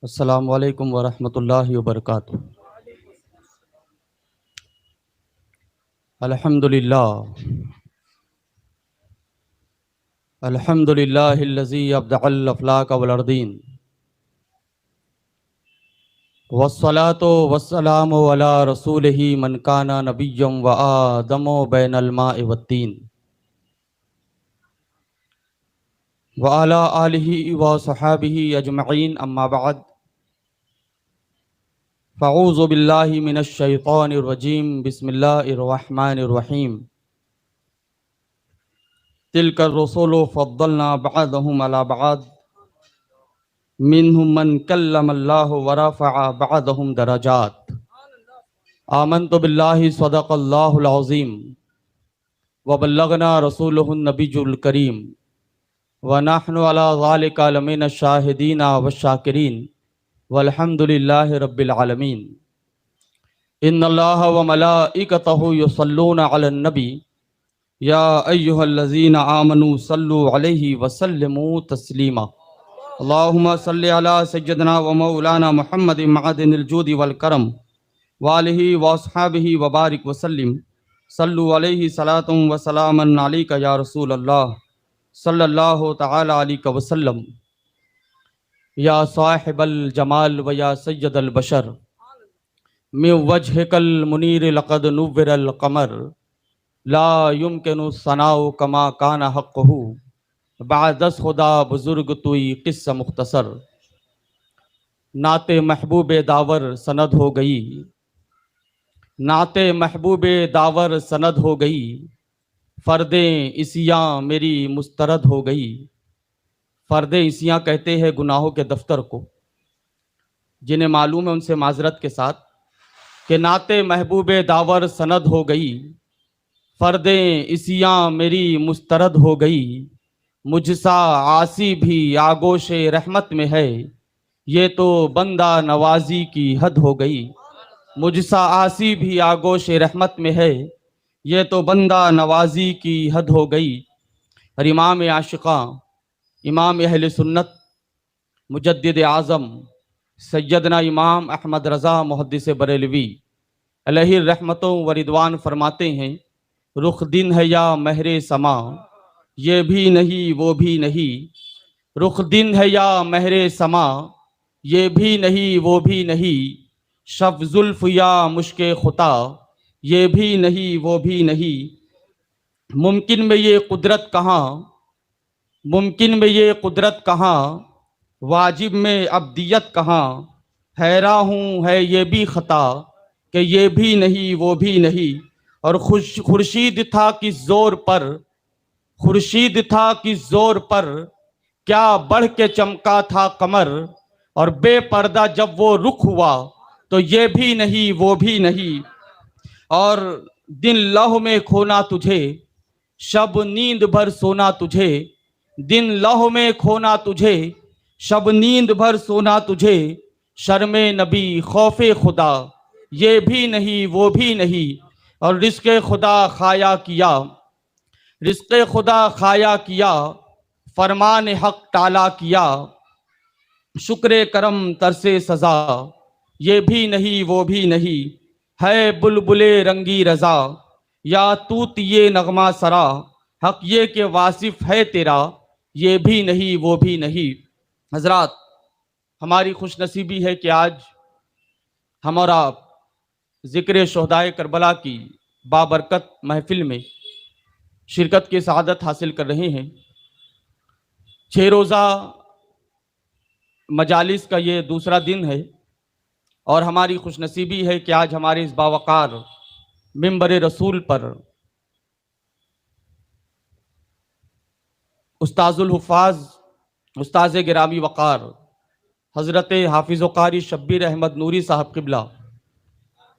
السلام علیکم ورحمۃ اللہ وبرکاتہ۔ الحمدللہ الحمدللہ الذی ابدع الافلاک والارضین والصلاة والسلام علی رسولہ من کان نبیا وآدم بین الماء والطین وعلی آلہ وصحابہ اجمعین، اما بعد فاعوذ باللہ من الشیطان الرجیم، بسم اللہ الرحمن الرحیم۔ تلک الرسل فضلنا بعضهم علی بعض منهم من کلم اللہ ورفع بعضهم درجات۔ آمنت باللہ صدق اللہ العظیم وبلغنا رسولہ النبی الکریم ونحن علی ذلک لمن الشاہدین والشاکرین والحمد للہ رب العالمین۔ ان اللہ وملائکتہ یصلون علی النبی یا ایہا الذین آمنوا صلوا علیہ وسلموا تسلیما۔ اللہم صلی علی سیدنا و مولانا محمد معدن الجود والکرم وآلہ واصحابہ وبارک وسلم۔ صلوا علیہ صلاۃ و سلاما علیک یا رسول اللہ صلی اللہ تعالی علیہ وسلم۔ یا صاحب الجمال و یا سید البشر من وجہک المنیر لقد نور القمر لا یمکن الثناء کما کان حقہ بعد از خدا بزرگ توئی قصہ مختصر۔ نعت محبوب داور سند ہو گئی، نعت محبوب داور سند ہو گئی، فردیں عصیاں میری مسترد ہو گئی۔ فرد عصیاں کہتے ہیں گناہوں کے دفتر کو، جنہیں معلوم ہے ان سے معذرت کے ساتھ کہ نعت محبوب داور سند ہو گئی، فردیں عصیاں میری مسترد ہو گئی۔ مجھ سا عاصی بھی آگوش رحمت میں ہے، یہ تو بندہ نوازی کی حد ہو گئی۔ مجھ سا عاصی بھی آگوش رحمت میں ہے، یہ تو بندہ نوازی کی حد ہو گئی۔ اور امام عاشقاں، امام اہل سنت، مجدد اعظم سیدنا امام احمد رضا محدث بریلوی علیہ الرحمتوں و رضوان فرماتے ہیں، رخ دن ہے یا مہر سما، یہ بھی نہیں وہ بھی نہیں۔ رخ دن ہے یا مہر سما، یہ بھی نہیں وہ بھی نہیں۔ شف زلف یا مشک خطا، یہ بھی نہیں وہ بھی نہیں۔ ممکن میں یہ قدرت کہاں، ممکن میں یہ قدرت کہاں، واجب میں ابدیت کہاں۔ حیراں ہوں ہے یہ بھی خطا کہ یہ بھی نہیں وہ بھی نہیں۔ اور خورشید تھا کس زور پر، خورشید تھا کس زور پر، کیا بڑھ کے چمکا تھا قمر۔ اور بے پردہ جب وہ رخ ہوا تو یہ بھی نہیں وہ بھی نہیں۔ اور دن لوح میں کھونا تجھے، شب نیند بھر سونا تجھے۔ دن لوح میں کھونا تجھے، شب نیند بھر سونا تجھے۔ شرم نبی خوف خدا، یہ بھی نہیں وہ بھی نہیں۔ اور رزق خدا خایا کیا، رزق خدا خایا کیا، فرمان حق ٹالا کیا۔ شکر کرم ترس سزا، یہ بھی نہیں وہ بھی نہیں۔ ہے بلبل رنگی رضا، یا توت یہ نغمہ سرا۔ حق یہ کہ واصف ہے تیرا، یہ بھی نہیں وہ بھی نہیں۔ حضرات، ہماری خوش نصیبی ہے کہ آج ہم اور آپ ذکر شہدائے کربلا کی بابرکت محفل میں شرکت کی سعادت حاصل کر رہے ہیں۔ 6 روزہ مجالس کا یہ دوسرا دن ہے، اور ہماری خوش نصیبی ہے کہ آج ہمارے اس باوقار منبر رسول پر استاذ الحفاظ، استاذ گرامی وقار حضرت حافظ و قاری شبیر احمد نوری صاحب قبلہ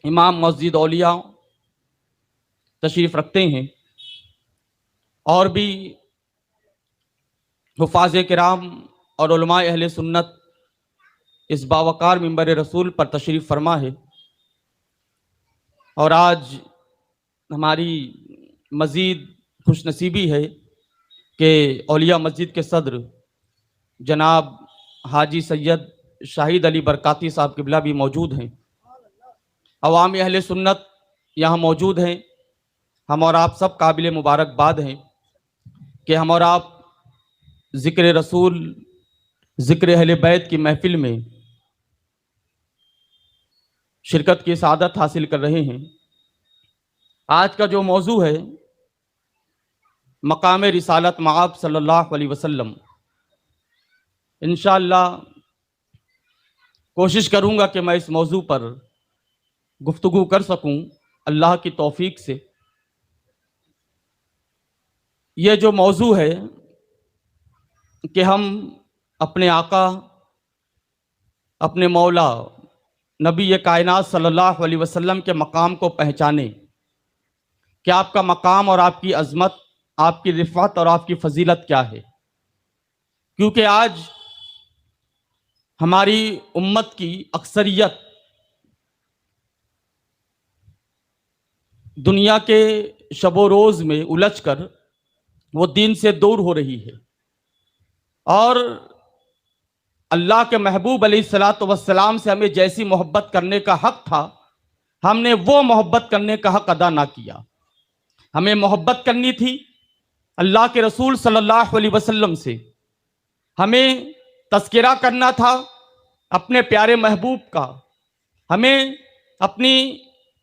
امام مسجد اولیاء تشریف رکھتے ہیں، اور بھی حفاظ کرام اور علماء اہل سنت اس باوقار منبر رسول پر تشریف فرما ہے۔ اور آج ہماری مزید خوش نصیبی ہے کہ اولیاء مسجد کے صدر جناب حاجی سید شاہد علی برکاتی صاحب قبلہ بھی موجود ہیں، عوام اہل سنت یہاں موجود ہیں، ہم اور آپ سب قابل مبارکباد ہیں کہ ہم اور آپ ذکر رسول، ذکر اہل بیت کی محفل میں شرکت کی سعادت حاصل کر رہے ہیں۔ آج کا جو موضوع ہے مقام رسالت مآب صلی اللہ علیہ وسلم، انشاءاللہ کوشش کروں گا کہ میں اس موضوع پر گفتگو کر سکوں اللہ کی توفیق سے۔ یہ جو موضوع ہے کہ ہم اپنے آقا، اپنے مولا نبی کائنات صلی اللہ علیہ وسلم کے مقام کو پہچانیں کہ آپ کا مقام اور آپ کی عظمت، آپ کی رفعت اور آپ کی فضیلت کیا ہے، کیونکہ آج ہماری امت کی اکثریت دنیا کے شب و روز میں الجھ کر وہ دین سے دور ہو رہی ہے، اور اللہ کے محبوب علیہ الصلاۃ والسلام سے ہمیں جیسی محبت کرنے کا حق تھا، ہم نے وہ محبت کرنے کا حق ادا نہ کیا۔ ہمیں محبت کرنی تھی اللہ کے رسول صلی اللہ علیہ وسلم سے، ہمیں تذکرہ کرنا تھا اپنے پیارے محبوب کا، ہمیں اپنی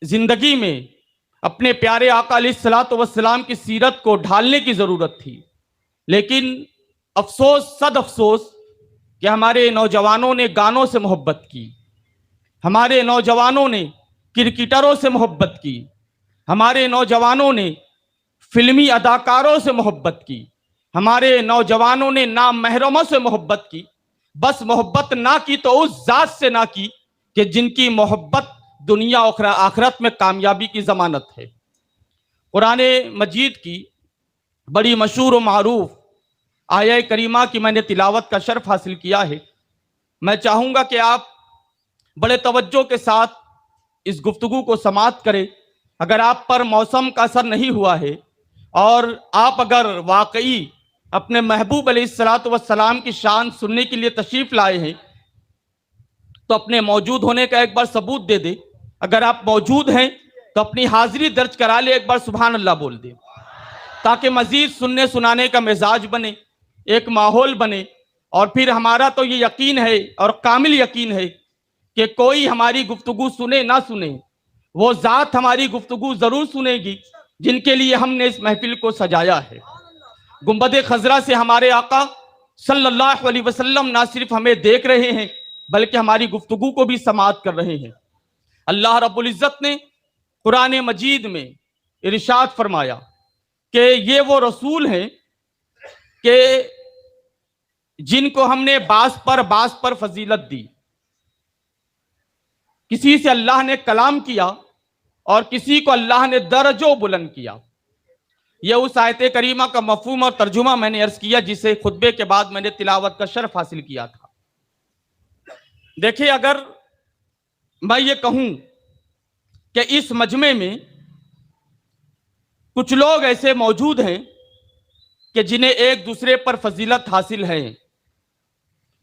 زندگی میں اپنے پیارے آقا علیہ الصلاۃ والسلام کی سیرت کو ڈھالنے کی ضرورت تھی۔ لیکن افسوس، صد افسوس کہ ہمارے نوجوانوں نے گانوں سے محبت کی، ہمارے نوجوانوں نے کرکٹروں سے محبت کی، ہمارے نوجوانوں نے فلمی اداکاروں سے محبت کی، ہمارے نوجوانوں نے نامحرموں سے محبت کی۔ بس محبت نہ کی تو اس ذات سے نہ کی کہ جن کی محبت دنیا اور آخرت میں کامیابی کی ضمانت ہے۔ قرآن مجید کی بڑی مشہور و معروف آیہ کریمہ کی میں نے تلاوت کا شرف حاصل کیا ہے۔ میں چاہوں گا کہ آپ بڑے توجہ کے ساتھ اس گفتگو کو سماعت کریں۔ اگر آپ پر موسم کا اثر نہیں ہوا ہے اور آپ اگر واقعی اپنے محبوب علیہ الصلاۃ والسلام کی شان سننے کے لیے تشریف لائے ہیں تو اپنے موجود ہونے کا ایک بار ثبوت دے دیں۔ اگر آپ موجود ہیں تو اپنی حاضری درج کرا لے، ایک بار سبحان اللہ بول دیں، تاکہ مزید سننے سنانے کا مزاج بنے، ایک ماحول بنے۔ اور پھر ہمارا تو یہ یقین ہے اور کامل یقین ہے کہ کوئی ہماری گفتگو سنے نہ سنے، وہ ذات ہماری گفتگو ضرور سنے گی جن کے لیے ہم نے اس محفل کو سجایا ہے۔ گنبد خضرا سے ہمارے آقا صلی اللہ علیہ وسلم نہ صرف ہمیں دیکھ رہے ہیں بلکہ ہماری گفتگو کو بھی سماعت کر رہے ہیں۔ اللہ رب العزت نے قرآن مجید میں ارشاد فرمایا کہ یہ وہ رسول ہیں کہ جن کو ہم نے بعض پر فضیلت دی۔ کسی سے اللہ نے کلام کیا اور کسی کو اللہ نے درجوں بلند کیا۔ یہ اس آیت کریمہ کا مفہوم اور ترجمہ میں نے عرض کیا جسے خطبے کے بعد میں نے تلاوت کا شرف حاصل کیا تھا۔ دیکھیں، اگر میں یہ کہوں کہ اس مجمع میں کچھ لوگ ایسے موجود ہیں کہ جنہیں ایک دوسرے پر فضیلت حاصل ہے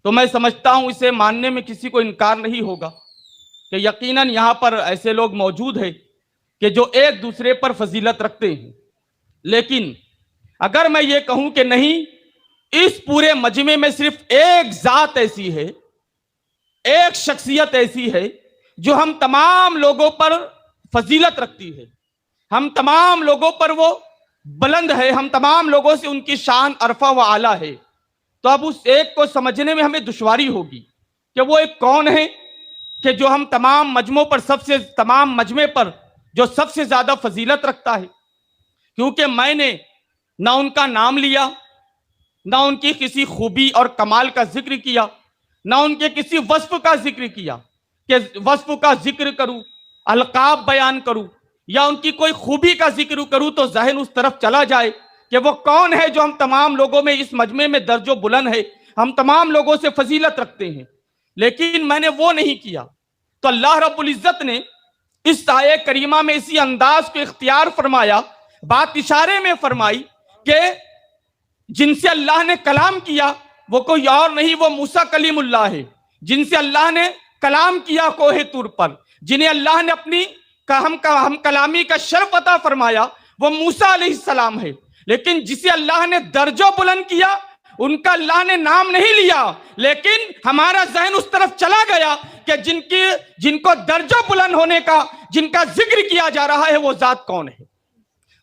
تو میں سمجھتا ہوں اسے ماننے میں کسی کو انکار نہیں ہوگا کہ یقیناً یہاں پر ایسے لوگ موجود ہیں کہ جو ایک دوسرے پر فضیلت رکھتے ہیں۔ لیکن اگر میں یہ کہوں کہ نہیں، اس پورے مجمع میں صرف ایک ذات ایسی ہے، ایک شخصیت ایسی ہے جو ہم تمام لوگوں پر فضیلت رکھتی ہے، ہم تمام لوگوں پر وہ بلند ہے، ہم تمام لوگوں سے ان کی شان عرفہ و اعلیٰ ہے، تو اب اس ایک کو سمجھنے میں ہمیں دشواری ہوگی کہ وہ ایک کون ہے کہ جو ہم تمام مجمع پر جو سب سے زیادہ فضیلت رکھتا ہے۔ کیونکہ میں نے نہ ان کا نام لیا، نہ ان کی کسی خوبی اور کمال کا ذکر کیا، نہ ان کے کسی وصف کا ذکر کیا کہ وصف کا ذکر کروں، القاب بیان کروں یا ان کی کوئی خوبی کا ذکر کروں تو ذہن اس طرف چلا جائے کہ وہ کون ہے جو ہم تمام لوگوں میں اس مجمع میں درج و بلند ہے، ہم تمام لوگوں سے فضیلت رکھتے ہیں۔ لیکن میں نے وہ نہیں کیا، تو اللہ رب العزت نے اس آیہ کریمہ میں اسی انداز کو اختیار فرمایا، بات اشارے میں فرمائی کہ جن سے اللہ نے کلام کیا وہ کوئی اور نہیں، وہ موسیٰ کلیم اللہ ہے۔ جن سے اللہ نے کلام کیا کوہ طور پر، جنہیں اللہ نے اپنی ہم کلامی کا شرف عطا فرمایا، وہ موسیٰ علیہ السلام ہے۔ لیکن جسے اللہ نے درجہ بلند کیا، ان کا اللہ نے نام نہیں لیا، لیکن ہمارا ذہن اس طرف چلا گیا کہ جن کو درجہ بلند ہونے کا، جن کا ذکر کیا جا رہا ہے، وہ ذات کون ہے؟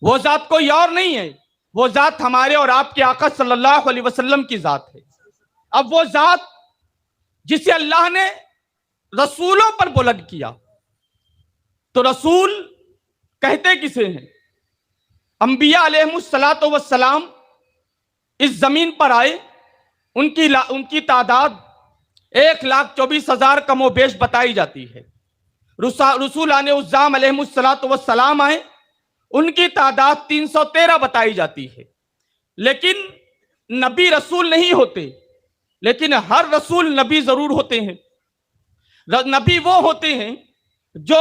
وہ ذات کوئی اور نہیں ہے، وہ ذات ہمارے اور آپ کے آقا صلی اللہ علیہ وسلم کی ذات ہے۔ اب وہ ذات جسے اللہ نے رسولوں پر بلند کیا، تو رسول کہتے کسے ہیں؟ انبیاء علیہ السلام اس زمین پر آئے، ان کی تعداد 1,24,000 کم و بیش بتائی جاتی ہے۔ رسولان اعظام علیہ السلام آئے، ان کی تعداد 313 بتائی جاتی ہے۔ لیکن نبی رسول نہیں ہوتے، لیکن ہر رسول نبی ضرور ہوتے ہیں۔ نبی وہ ہوتے ہیں جو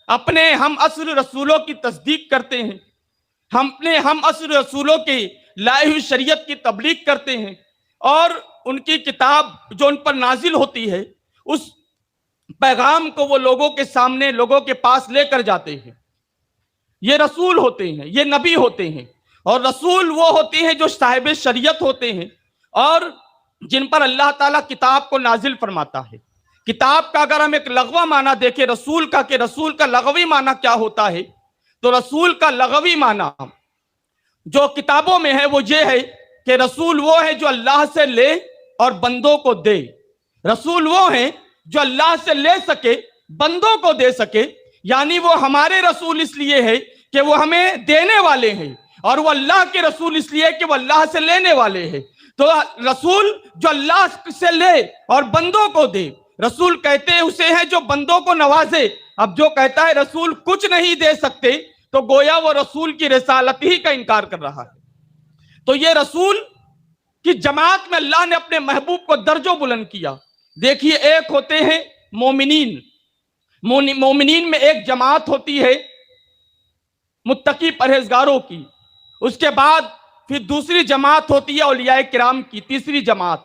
اپنے ہم عصر رسولوں کی تصدیق کرتے ہیں، ہم عصر رسولوں کی لائی ہوئی شریعت کی تبلیغ کرتے ہیں، اور ان کی کتاب جو ان پر نازل ہوتی ہے، اس پیغام کو وہ لوگوں کے سامنے، لوگوں کے پاس لے کر جاتے ہیں۔ یہ رسول ہوتے ہیں، یہ نبی ہوتے ہیں۔ اور رسول وہ ہوتے ہیں جو صاحب شریعت ہوتے ہیں، اور جن پر اللہ تعالیٰ کتاب کو نازل فرماتا ہے۔ کتاب کا اگر ہم ایک لغوی معنی دیکھیں رسول کا، کہ رسول کا لغوی معنی کیا ہوتا ہے، تو رسول کا لغوی معنی جو کتابوں میں ہے وہ یہ ہے کہ رسول وہ ہے جو اللہ سے لے اور بندوں کو دے۔ رسول وہ ہیں جو اللہ سے لے سکے، بندوں کو دے سکے، یعنی وہ ہمارے رسول اس لیے ہے کہ وہ ہمیں دینے والے ہیں، اور وہ اللہ کے رسول اس لیے کہ وہ اللہ سے لینے والے ہیں۔ تو رسول جو اللہ سے لے اور بندوں کو دے، رسول کہتے ہیں اسے ہے جو بندوں کو نوازے۔ اب جو کہتا ہے رسول کچھ نہیں دے سکتے، تو گویا وہ رسول کی رسالت ہی کا انکار کر رہا ہے۔ تو یہ رسول کی جماعت میں اللہ نے اپنے محبوب کو درجہ بلند کیا۔ دیکھیے، ایک ہوتے ہیں مومنین، مومنین میں ایک جماعت ہوتی ہے متقی پرہیزگاروں کی، اس کے بعد پھر دوسری جماعت ہوتی ہے اولیاء کرام کی، تیسری جماعت،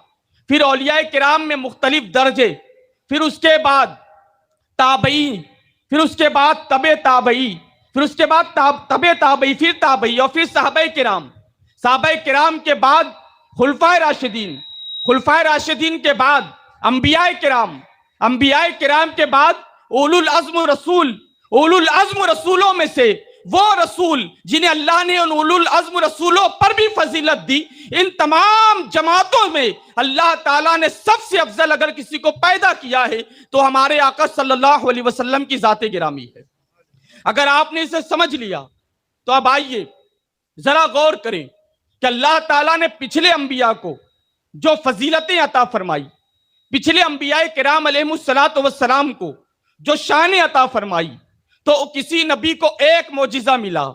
پھر اولیاء کرام میں مختلف درجے، پھر اس کے بعد تابعین، پھر اس کے بعد تبع تابعی، پھر اس کے بعد تبع تابعی، پھر تابعی، اور پھر صحابہ کرام۔ صحابہ کرام کے بعد خلفائے راشدین، خلفائے راشدین کے بعد انبیاء کرام، انبیاء کرام کے بعد اولو العزم رسول، اولو العزم رسولوں میں سے وہ رسول جنہیں اللہ نے ان اولو العزم رسولوں پر بھی فضیلت دی۔ ان تمام جماعتوں میں اللہ تعالیٰ نے سب سے افضل اگر کسی کو پیدا کیا ہے تو ہمارے آقا صلی اللہ علیہ وسلم کی ذات گرامی ہے۔ اگر آپ نے اسے سمجھ لیا تو اب آئیے ذرا غور کریں کہ اللہ تعالیٰ نے پچھلے انبیاء کو جو فضیلتیں عطا فرمائی، پچھلے انبیاء کرام علیہ السلام کو جو شان عطا فرمائی، تو کسی نبی کو ایک معجزہ ملا،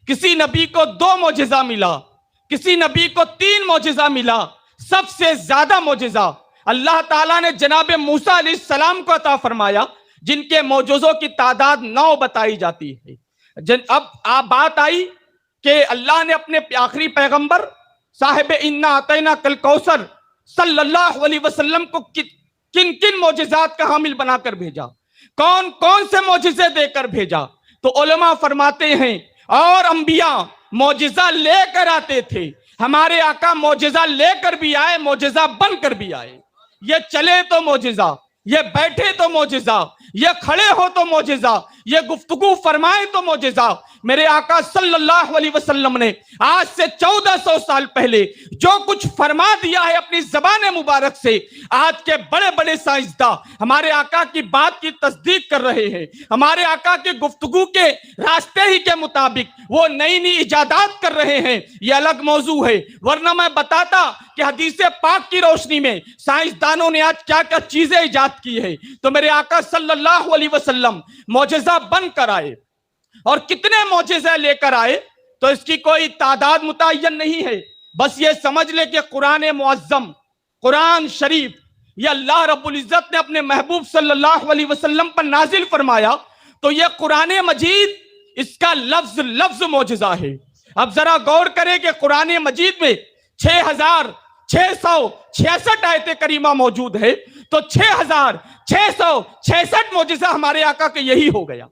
کسی نبی کو 2 معجزہ ملا، کسی نبی کو 3 معجزہ ملا۔ سب سے زیادہ معجزہ اللہ تعالیٰ نے جناب موسیٰ علیہ السلام کو عطا فرمایا، جن کے معجزوں کی تعداد 9 بتائی جاتی ہے۔ اب آپ بات آئی کہ اللہ نے اپنے آخری پیغمبر صاحب انا اعطینا کل کوثر صلی اللہ علیہ وسلم کو کن کن معجزات کا حامل بنا کر بھیجا، کون کون سے معجزے دے کر بھیجا؟ تو علماء فرماتے ہیں اور انبیاء معجزہ لے کر آتے تھے، ہمارے آقا معجزہ لے کر بھی آئے، معجزہ بن کر بھی آئے۔ یہ چلے تو معجزہ، یہ بیٹھے تو معجزہ، یہ کھڑے ہو تو معجزہ، یہ گفتگو فرمائے تو معجزہ۔ میرے آقا صلی اللہ علیہ وسلم نے آج سے 1400 سال پہلے جو کچھ فرما دیا ہے اپنی زبان مبارک سے، آج کے بڑے بڑے سائنسداں ہمارے آقا کی بات کی تصدیق کر رہے ہیں۔ ہمارے آقا کے گفتگو کے راستے ہی کے مطابق وہ نئی نئی ایجادات کر رہے ہیں، یہ الگ موضوع ہے۔ ورنہ میں بتاتا کہ حدیث پاک کی روشنی میں سائنسدانوں نے آج کیا کیا چیزیں ایجاد کی ہے، تو میرے آقا صلی اللہ علیہ وسلم معجزہ بن کر آئے، اور کتنے معجزے لے کر آئے تو اس کی کوئی تعداد متعین نہیں ہے۔ بس یہ سمجھ لے کہ قرآن معظم، قرآن شریف، یہ اللہ رب العزت نے اپنے محبوب صلی اللہ علیہ وسلم پر نازل فرمایا، تو یہ قرآن مجید اس کا لفظ لفظ معجزہ ہے۔ اب ذرا غور کریں کہ قرآن مجید میں 6666 آیت کریمہ موجود ہے، تو 6666 معجزہ ہمارے آقا کے یہی ہو گیا.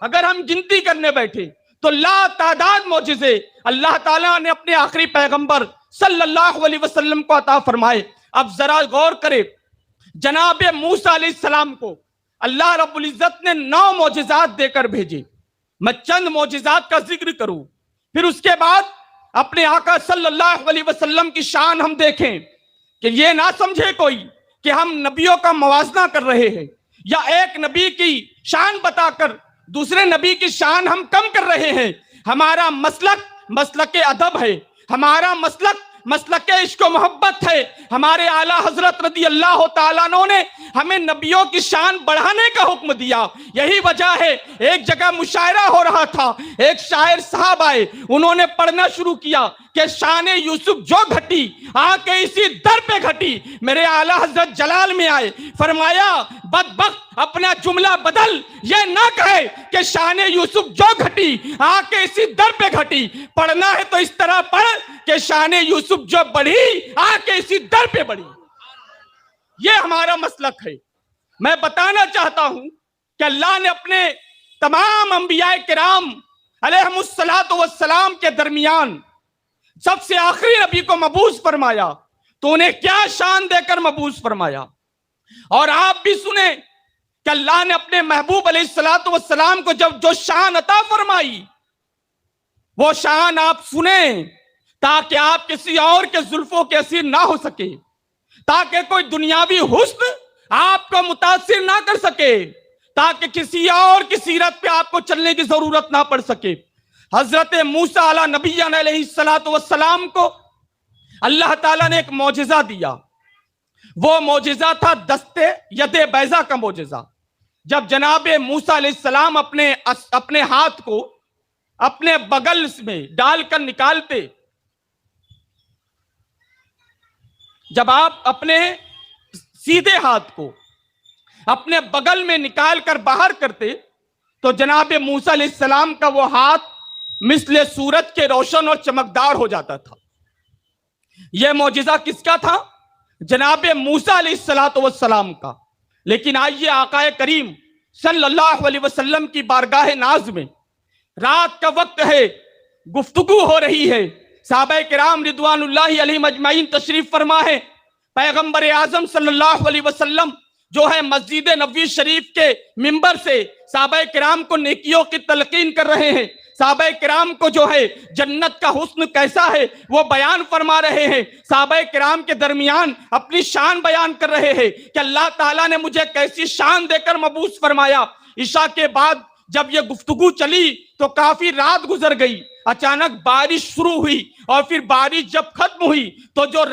اگر ہم گنتی کرنے بیٹھے تو لا تعداد معجزے اللہ تعالیٰ نے اپنے آخری پیغمبر صلی اللہ علیہ وسلم کو عطا فرمائے. اب ذرا غور کرے، جناب موسیٰ علیہ السلام کو اللہ رب العزت نے 9 معجزات دے کر بھیجے. میں چند معجزات کا ذکر کروں، پھر اس کے بعد اپنے آقا صلی اللہ علیہ وسلم کی شان ہم دیکھیں کہ یہ نہ سمجھے کوئی کہ ہم نبیوں کا موازنہ کر رہے ہیں یا ایک نبی کی شان بتا کر دوسرے نبی کی شان ہم کم کر رہے ہیں. ہمارا مسلک ادب ہے، ہمارا مسلک عشق و محبت ہے. ہمارے اعلیٰ حضرت رضی اللہ تعالیٰ عنہ نے ہمیں نبیوں کی شان بڑھانے کا حکم دیا. یہی وجہ ہے ایک جگہ مشاعرہ ہو رہا تھا، ایک شاعر صاحب آئے، انہوں نے پڑھنا شروع کیا کہ شان یوسف جو گھٹی آ کے اسی در پہ گھٹی. میرے اعلیٰ حضرت جلال میں آئے، فرمایا بدبخت اپنا جملہ بدل، یہ نہ کہے کہ شان یوسف جو گھٹی آ کے اسی در پہ گھٹی. پڑھنا ہے تو اس طرح پڑھ کہ شان یوسف جو بڑھی آ کے اسی در پہ بڑھی. یہ ہمارا مسلک ہے. میں بتانا چاہتا ہوں کہ اللہ نے اپنے تمام انبیاء کرام علیہم السلام کے درمیان سب سے آخری نبی کو مبعوث فرمایا تو انہیں کیا شان دے کر مبعوث فرمایا. اور آپ بھی سنیں کہ اللہ نے اپنے محبوب علیہ السلام کو جب جو شان عطا فرمائی وہ شان آپ سنیں تاکہ آپ کسی اور کے زلفوں کے اسیر نہ ہو سکے، تاکہ کوئی دنیاوی حسن آپ کو متاثر نہ کر سکے، تاکہ کسی اور کی سیرت پہ آپ کو چلنے کی ضرورت نہ پڑ سکے. حضرت موسیٰ علیہ نبینا علیہ السلام کو اللہ تعالیٰ نے ایک معجزہ دیا. وہ معجزہ تھا دستے ید بیضا کا معجزہ. جب جناب موسیٰ علیہ السلام اپنے ہاتھ کو اپنے بغل میں ڈال کر نکالتے، جب آپ اپنے سیدھے ہاتھ کو اپنے بغل میں نکال کر باہر کرتے تو جناب موسیٰ علیہ السلام کا وہ ہاتھ مثل سورج کے روشن اور چمکدار ہو جاتا تھا. یہ معجزہ کس کا تھا؟ جناب موسیٰ علیہ السلام کا. لیکن آئیے آقا کریم صلی اللہ علیہ وسلم کی بارگاہ ناز میں رات کا وقت ہے، گفتگو ہو رہی ہے. صحابہ کرام رضوان اللہ علیہم اجمعین تشریف فرما ہے. پیغمبر اعظم صلی اللہ علیہ وسلم جو ہے مسجد نبوی شریف کے منبر سے صحابہ کرام کو نیکیوں کی تلقین کر رہے ہیں. صحابہ کرام کو جو ہے جنت کا حسن کیسا ہے وہ بیان فرما رہے ہیں. صحابہ کرام کے درمیان اپنی شان بیان کر رہے ہیں کہ اللہ تعالیٰ نے مجھے کیسی شان دے کر مبعوث فرمایا. عشاء کے بعد جب یہ گفتگو چلی تو کافی رات گزر گئی. اچانک بارش شروع ہوئی اور پھر بارش جب ختم ہوئی تو جو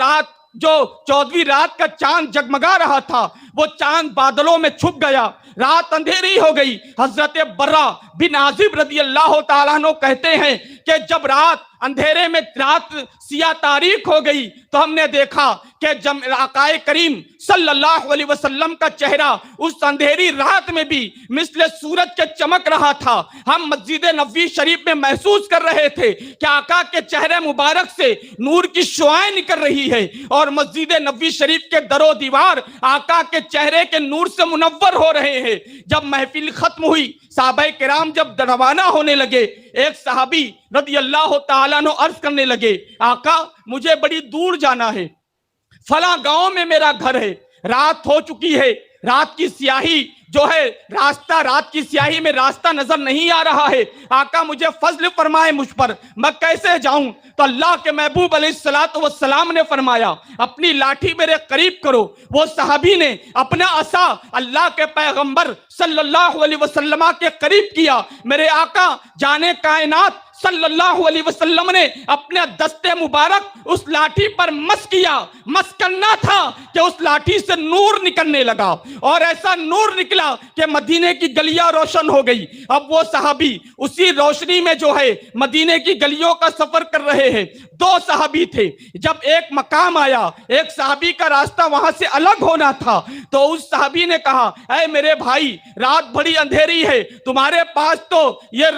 14ویں رات کا چاند جگمگا رہا تھا وہ چاند بادلوں میں چھپ گیا. رات اندھیری ہو گئی. حضرت برہ بن عازب رضی اللہ تعالیٰ عنہ کہتے ہیں کہ جب رات اندھیرے میں رات سیاہ تاریک ہو گئی تو ہم نے دیکھا کہ آقا کریم صلی اللہ علیہ وسلم کا چہرہ اس اندھیری رات میں بھی مثل سورج کے چمک رہا تھا. ہم مسجد نبوی شریف میں محسوس کر رہے تھے کہ آقا کے چہرے مبارک سے نور کی شعاعیں نکل رہی ہے اور مسجد نبوی شریف کے در و دیوار آقا کے چہرے کے نور سے منور ہو رہے ہیں. جب محفل ختم ہوئی، صحابہ کرام جب روانہ ہونے لگے، ایک صحابی رضی اللہ تعالیٰ عنہ عرض کرنے لگے آقا مجھے بڑی دور جانا ہے، فلاں گاؤں میں میرا گھر ہے، رات ہو چکی ہے، رات کی سیاہی جو ہے رات کی سیاہی میں راستہ نظر نہیں آ رہا ہے، آقا مجھے فضل فرمائے مجھ پر، میں کیسے جاؤں؟ تو اللہ کے محبوب علیہ السلام نے فرمایا اپنی لاٹھی میرے قریب کرو. وہ صحابی نے اپنا عصا اللہ کے پیغمبر صلی اللہ علیہ وسلم کے قریب کیا. میرے آقا جانے کائنات صلی اللہ علیہ وسلم نے اپنے دستے مبارک اس لاٹھی پر مس کیا. مس کرنا تھا کہ اس لاٹھی سے نور نکلنے لگا اور ایسا نور نکلا کہ مدینے کی گلیاں روشن ہو گئی. اب وہ صحابی اسی روشنی میں جو ہے مدینے کی گلیوں کا سفر کر رہے ہیں. 2 صحابی تھے. جب ایک مقام آیا، ایک صحابی کا راستہ وہاں سے الگ ہونا تھا تو اس صحابی نے کہا اے میرے بھائی رات بڑی اندھیری ہے، تمہارے پاس تو یہ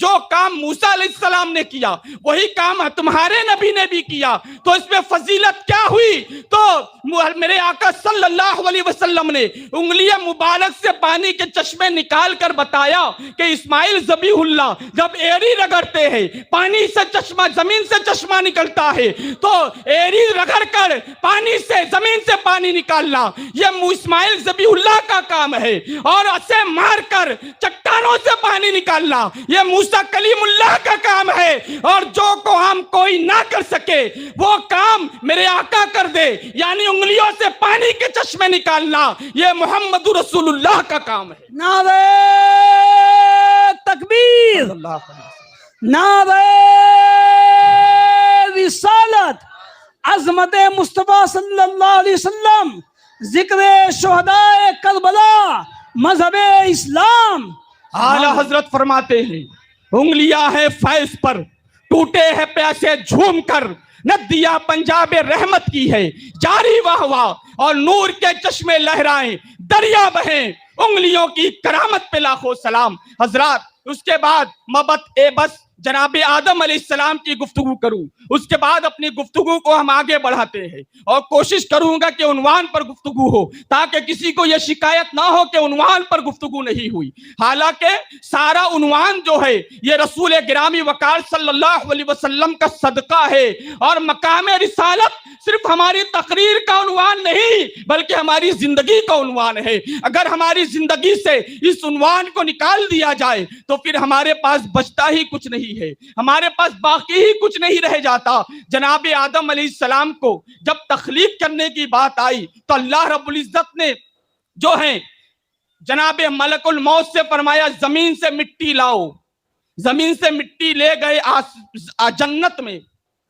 جو کام موسیٰ علیہ السلام نے کیا وہی کام تمہارے نبی نے بھی کیا تو اس میں فضیلت کیا ہوئی؟ تو میرے آقا صلی اللہ علیہ وسلم نے انگلیاں مبارک سے پانی کے چشمے نکال کر بتایا کہ اسماعیل ذبیح اللہ جب ایری رگڑتے ہیں پانی سے چشمہ زمین سے چشمہ نکلتا ہے تو ایری رگڑ کر پانی سے زمین سے پانی نکالنا یہ اسماعیل ذبیح اللہ کا کام ہے، اور اسے مار کر چٹانوں سے پانی نکالنا یہ موسیٰ کلیم اللہ کا کام ہے، اور جو کام کوئی نہ کر سکے وہ کام میرے آقا کر دے، یعنی انگلیوں سے پانی کے چشمے نکالنا یہ محمد رسول اللہ کا کام ہے۔ نعرہ تکبیر، نعرہ رسالت، عظمت مصطفیٰ صلی اللہ علیہ وسلم، ذکر شہدائے کربلا، مذہب اسلام۔ اعلیٰ حضرت فرماتے ہیں انگلیاں ہیں فیض پر، ٹوٹے ہیں پیاسے جھوم کر، ندیاں پنجاب رحمت کی ہے جاری واہ واہ، اور نور کے چشمے لہرائیں دریا بہیں، انگلیوں کی کرامت پہ لاکھوں سلام۔ حضرات اس کے بعد مبت بس جناب آدم علیہ السلام کی گفتگو کروں، اس کے بعد اپنی گفتگو کو ہم آگے بڑھاتے ہیں، اور کوشش کروں گا کہ عنوان پر گفتگو ہو تاکہ کسی کو یہ شکایت نہ ہو کہ عنوان پر گفتگو نہیں ہوئی۔ حالانکہ سارا عنوان جو ہے یہ رسول گرامی وقار صلی اللہ علیہ وسلم کا صدقہ ہے، اور مقام رسالت صرف ہماری تقریر کا عنوان نہیں بلکہ ہماری زندگی کا عنوان ہے۔ اگر ہماری زندگی سے اس عنوان کو نکال دیا جائے تو پھر ہمارے پاس بچتا ہی کچھ نہیں ہے، ہمارے پاس باقی ہی کچھ نہیں رہ جاتا۔ جناب آدم علیہ السلام کو جب تخلیق کرنے کی بات آئی تو اللہ رب العزت نے جو ہے جناب ملک الموت سے فرمایا زمین سے مٹی لاؤ، زمین سے مٹی لے گئے جنت میں۔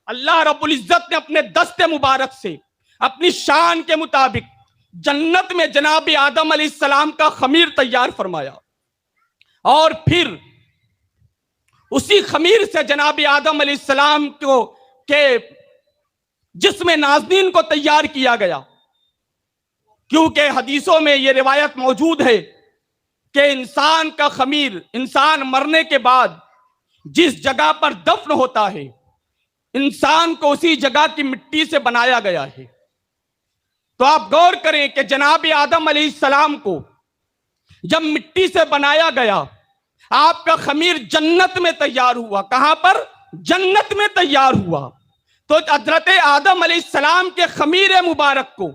اللہ رب العزت نے اپنے دست مبارک سے اپنی شان کے مطابق جنت میں جناب آدم علیہ السلام کا خمیر تیار فرمایا، اور پھر اسی خمیر سے جناب آدم علیہ السلام کو کے جسم نازنین کو تیار کیا گیا، کیونکہ حدیثوں میں یہ روایت موجود ہے کہ انسان کا خمیر انسان مرنے کے بعد جس جگہ پر دفن ہوتا ہے انسان کو اسی جگہ کی مٹی سے بنایا گیا ہے۔ تو آپ غور کریں کہ جناب آدم علیہ السلام کو جب مٹی سے بنایا گیا آپ کا خمیر جنت میں تیار ہوا۔ کہاں پر؟ جنت میں تیار ہوا۔ تو حضرت آدم علیہ السلام کے خمیر مبارک کو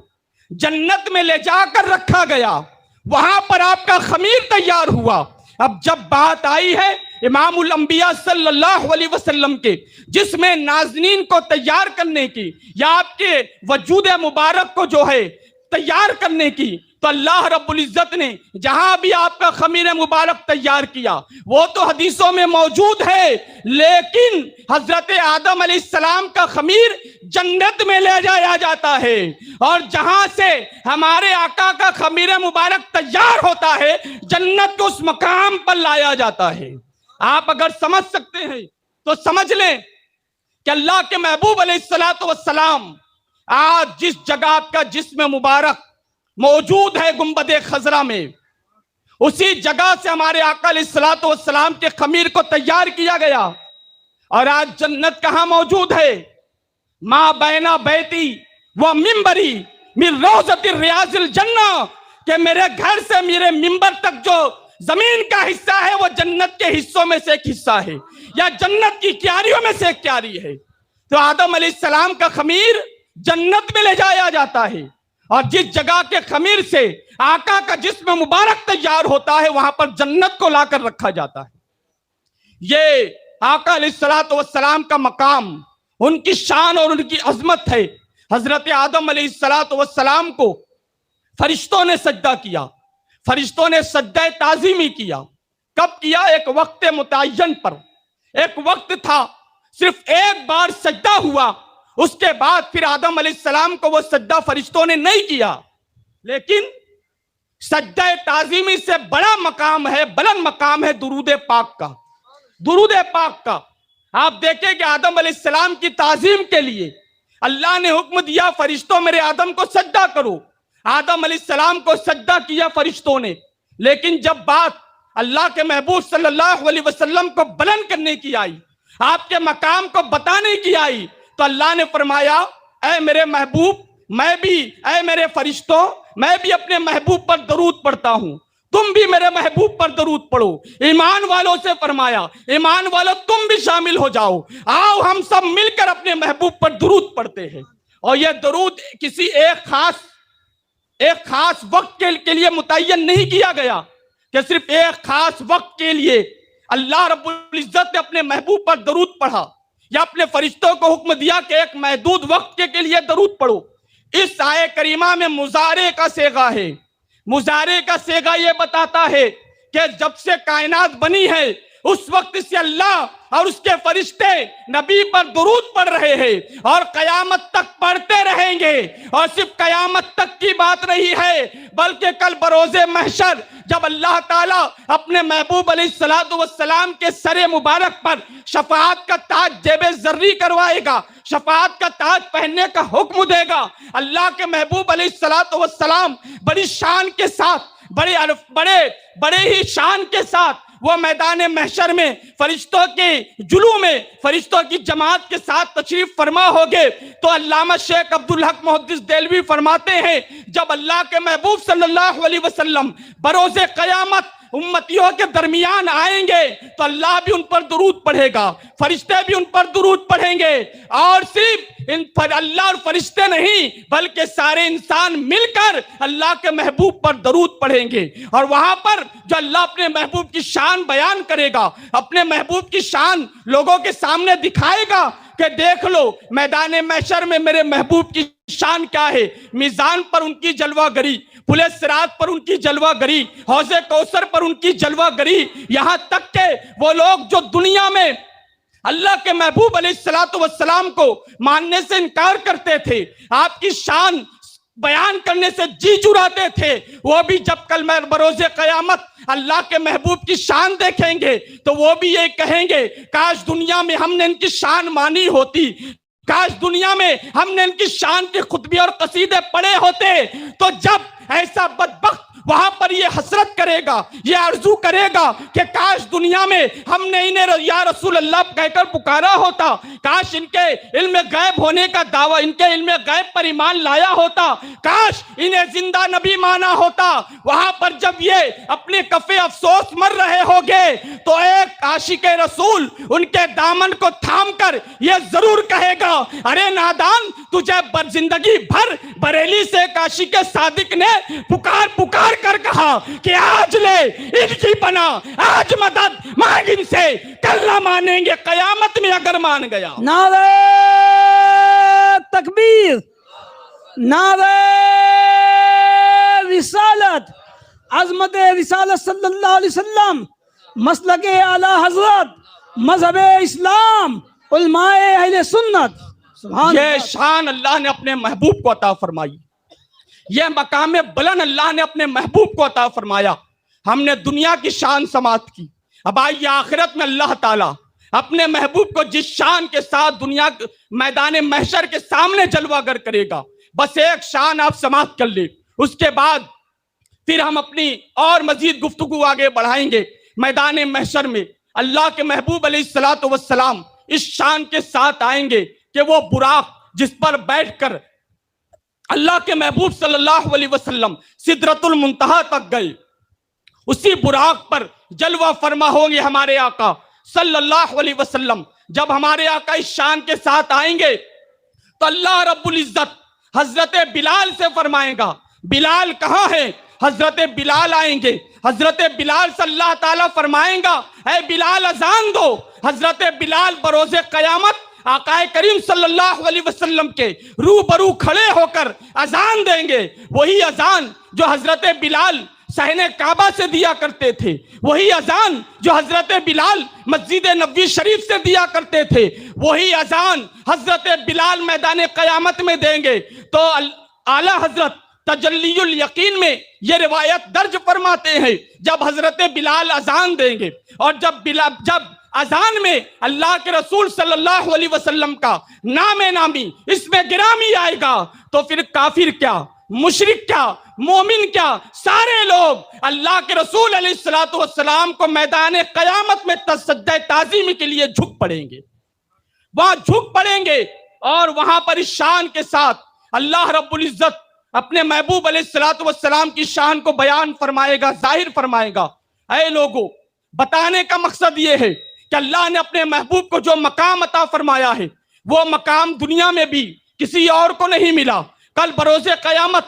جنت میں لے جا کر رکھا گیا، وہاں پر آپ کا خمیر تیار ہوا۔ اب جب بات آئی ہے امام الانبیاء صلی اللہ علیہ وسلم کے جسم نازنین کو تیار کرنے کی یا آپ کے وجود مبارک کو جو ہے تیار کرنے کی، تو اللہ رب العزت نے جہاں بھی آپ کا خمیر مبارک تیار کیا وہ تو حدیثوں میں موجود ہے، لیکن حضرت آدم علیہ السلام کا خمیر جنت میں لے جایا جاتا ہے، اور جہاں سے ہمارے آقا کا خمیر مبارک تیار ہوتا ہے جنت کو اس مقام پر لایا جاتا ہے۔ آپ اگر سمجھ سکتے ہیں تو سمجھ لیں کہ اللہ کے محبوب علیہ السلام آج جس جگہ آپ کا جسم مبارک موجود ہے گنبد خضرا میں، اسی جگہ سے ہمارے آقا علیہ السلام کے خمیر کو تیار کیا گیا، اور آج جنت کہاں موجود ہے؟ ما بینا بیتی و منبری من روضۃ ریاض الجنہ، کہ میرے گھر سے میرے منبر تک جو زمین کا حصہ ہے وہ جنت کے حصوں میں سے ایک حصہ ہے، یا جنت کی کیاریوں میں سے ایک کیاری ہے۔ تو آدم علیہ السلام کا خمیر جنت میں لے جایا جاتا ہے، اور جس جگہ کے خمیر سے آقا کا جسم مبارک تیار ہوتا ہے وہاں پر جنت کو لا کر رکھا جاتا ہے۔ یہ آقا علیہ السلام کا مقام، ان کی شان اور ان کی عظمت ہے۔ حضرت آدم علیہ السلام کو فرشتوں نے سجدہ کیا، فرشتوں نے سجدہ تعظیمی کیا۔ کب کیا؟ ایک وقت متعین پر، ایک وقت تھا، صرف ایک بار سجدہ ہوا، اس کے بعد پھر آدم علیہ السلام کو وہ سجدہ فرشتوں نے نہیں کیا۔ لیکن سجدہ تعظیمی سے بڑا مقام ہے، بلند مقام ہے درود پاک کا، درود پاک کا۔ آپ دیکھیں کہ آدم علیہ السلام کی تعظیم کے لیے اللہ نے حکم دیا فرشتوں میرے آدم کو سجدہ کرو، آدم علیہ السلام کو سجدہ کیا فرشتوں نے۔ لیکن جب بات اللہ کے محبوب صلی اللہ علیہ وسلم کو بلند کرنے کی آئی، آپ کے مقام کو بتانے کی آئی، تو اللہ نے فرمایا اے میرے محبوب، میں بھی، اے میرے فرشتوں، میں بھی اپنے محبوب پر درود پڑھتا ہوں، تم بھی میرے محبوب پر درود پڑھو۔ ایمان والوں سے فرمایا ایمان والوں تم بھی شامل ہو جاؤ، آؤ ہم سب مل کر اپنے محبوب پر درود پڑھتے ہیں۔ اور یہ درود کسی ایک خاص وقت کے لیے متعین نہیں کیا گیا کہ صرف ایک خاص وقت کے لیے اللہ رب العزت نے اپنے محبوب پر درود پڑھا یا اپنے فرشتوں کو حکم دیا کہ ایک محدود وقت کے لیے درود پڑھو۔ اس آیے کریمہ میں مضارع کا صیغہ ہے۔ مضارع کا صیغہ یہ بتاتا ہے کہ جب سے کائنات بنی ہے اس وقت سے اللہ اور اس کے فرشتے نبی پر درود پڑھ رہے ہیں اور قیامت تک پڑھتے رہیں گے۔ اور صرف قیامت تک کی بات نہیں ہے بلکہ کل بروز محشر جب اللہ تعالیٰ اپنے محبوب علیہ السلام کے سر مبارک پر شفاعت کا تاج جیب زرری کروائے گا، شفاعت کا تاج پہننے کا حکم دے گا، اللہ کے محبوب علیہ السلام بڑی شان کے ساتھ، بڑے ہی شان کے ساتھ وہ میدان محشر میں فرشتوں کے جلوہ میں فرشتوں کی جماعت کے ساتھ تشریف فرما ہوگے۔ تو علامہ شیخ عبدالحق محدث دہلوی فرماتے ہیں جب اللہ کے محبوب صلی اللہ علیہ وسلم بروز قیامت امتیوں کے درمیان آئیں گے تو اللہ بھی ان پر درود پڑھے گا، فرشتے بھی ان پر درود پڑھیں گے، اور صرف اللہ اور فرشتے نہیں بلکہ سارے انسان مل کر اللہ کے محبوب پر درود پڑھیں گے۔ اور وہاں پر جو اللہ اپنے محبوب کی شان بیان کرے گا، اپنے محبوب کی شان لوگوں کے سامنے دکھائے گا کہ دیکھ لو میدان محشر میں میرے محبوب کی شان کیا ہے، میزان پر ان کی جلوہ گری، پل صراط پر ان کی جلوہ گری، حوض کوثر پر ان کی جلوہ گری، یہاں تک کہ وہ لوگ جو دنیا میں اللہ کے محبوب علیہ السلام کو ماننے سے انکار کرتے تھے، آپ کی شان بیان کرنے سے جی چراتے تھے، وہ بھی جب کل بروز قیامت اللہ کے محبوب کی شان دیکھیں گے تو وہ بھی یہ کہیں گے کاش دنیا میں ہم نے ان کی شان مانی ہوتی، کاش دنیا میں ہم نے ان کی شان کے خطبے اور قصیدے پڑھے ہوتے۔ تو جب ایسا بدبخت وہاں پر یہ حسرت کرے گا، یہ آرزو کرے گا کہ کاش دنیا میں ہم نے انہیں یا رسول اللہ کہہ کر پکارا ہوتا، کاش ان کے علم غیب ہونے کا دعویٰ، ان کے علم غیب پر ایمان لایا ہوتا، کاش انہیں زندہ نبی مانا ہوتا۔ وہاں پر جب یہ اپنے کفے افسوس مر رہے ہوگے تو ایک عاشق رسول ان کے دامن کو تھام کر یہ ضرور کہے گا ارے نادان، تجھے زندگی بھر بریلی سے ایک عاشق صادق نے پکار کر کہا کہ آج لے ان کی پناہ، آج مدد مانگ ان سے، کل نہ مانیں گے قیامت میں اگر مان گیا۔ نعرہ تکبیر، نعرہ رسالت، عظمت رسالت صلی اللہ علیہ وسلم، مسلک اعلی حضرت، مذہب اسلام، علماء اہل سنت۔ یہ شان اللہ نے اپنے محبوب کو عطا فرمائی، یہ مقام بلند اللہ نے اپنے محبوب کو عطا فرمایا۔ ہم نے دنیا کی شان سماعت کی، اب آئیے آخرت میں اللہ تعالیٰ اپنے محبوب کو جس شان کے ساتھ دنیا میدان محشر کے سامنے جلوہ گر کرے گا، بس ایک شان آپ سماعت کر لیں، اس کے بعد پھر ہم اپنی اور مزید گفتگو آگے بڑھائیں گے۔ میدان محشر میں اللہ کے محبوب علیہ السلام اس شان کے ساتھ آئیں گے کہ وہ براق جس پر بیٹھ کر اللہ کے محبوب صلی اللہ علیہ وسلم سدرۃ المنتہا تک گئے، اسی براق پر جلوہ فرما ہوں گے ہمارے آقا صلی اللہ علیہ وسلم۔ جب ہمارے آقا اس شان کے ساتھ آئیں گے تو اللہ رب العزت حضرت بلال سے فرمائے گا بلال کہاں ہے؟ حضرت بلال آئیں گے، حضرت بلال سے اللہ تعالیٰ فرمائیں گا اے بلال اذان دو۔ حضرت بلال بروز قیامت آقا کریم صلی اللہ علیہ وسلم کے روبرو کھڑے ہو کر اذان دیں گے، وہی اذان جو حضرت بلال صحن کعبہ سے دیا کرتے تھے، وہی اذان جو حضرت بلال مسجد نبوی شریف سے دیا کرتے تھے، وہی اذان حضرت بلال میدان قیامت میں دیں گے۔ تو اعلیٰ حضرت تجلی الیقین میں یہ روایت درج فرماتے ہیں جب حضرت بلال اذان دیں گے اور جب اذان میں اللہ کے رسول صلی اللہ علیہ وسلم کا نام نامی اس میں گرامی آئے گا تو پھر کافر کیا، مشرک کیا مومن کیا سارے لوگ اللہ کے رسول علیہ الصلوۃ والسلام کو میدان قیامت میں سجدہ تعظیم کے لیے جھک پڑیں گے، وہاں جھک پڑیں گے، اور وہاں پر اس شان کے ساتھ اللہ رب العزت اپنے محبوب علیہ الصلوۃ والسلام کی شان کو بیان فرمائے گا، ظاہر فرمائے گا۔ اے لوگوں، بتانے کا مقصد یہ ہے کہ اللہ نے اپنے محبوب کو جو مقام عطا فرمایا ہے وہ مقام دنیا میں بھی کسی اور کو نہیں ملا، کل بروز قیامت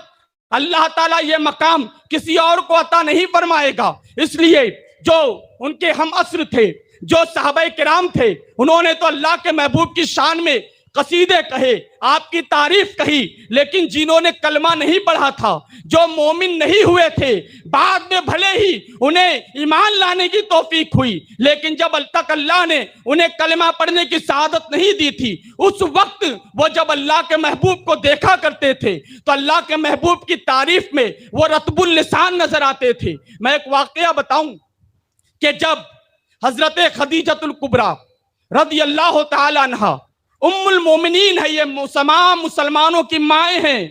اللہ تعالیٰ یہ مقام کسی اور کو عطا نہیں فرمائے گا۔ اس لیے جو ان کے ہم عصر تھے، جو صحابہ کرام تھے، انہوں نے تو اللہ کے محبوب کی شان میں قصیدے کہے، آپ کی تعریف کہی، لیکن جنہوں نے کلمہ نہیں پڑھا تھا، جو مومن نہیں ہوئے تھے، بعد میں بھلے ہی انہیں ایمان لانے کی توفیق ہوئی، لیکن جب تک اللہ نے انہیں کلمہ پڑھنے کی سعادت نہیں دی تھی، اس وقت وہ جب اللہ کے محبوب کو دیکھا کرتے تھے تو اللہ کے محبوب کی تعریف میں وہ رطب اللسان نظر آتے تھے۔ میں ایک واقعہ بتاؤں کہ جب حضرت خدیجۃ الکبریٰ رضی اللہ تعالی عنہا، ام المومنین ہے، یہ تمام مسلمانوں کی ماں ہے،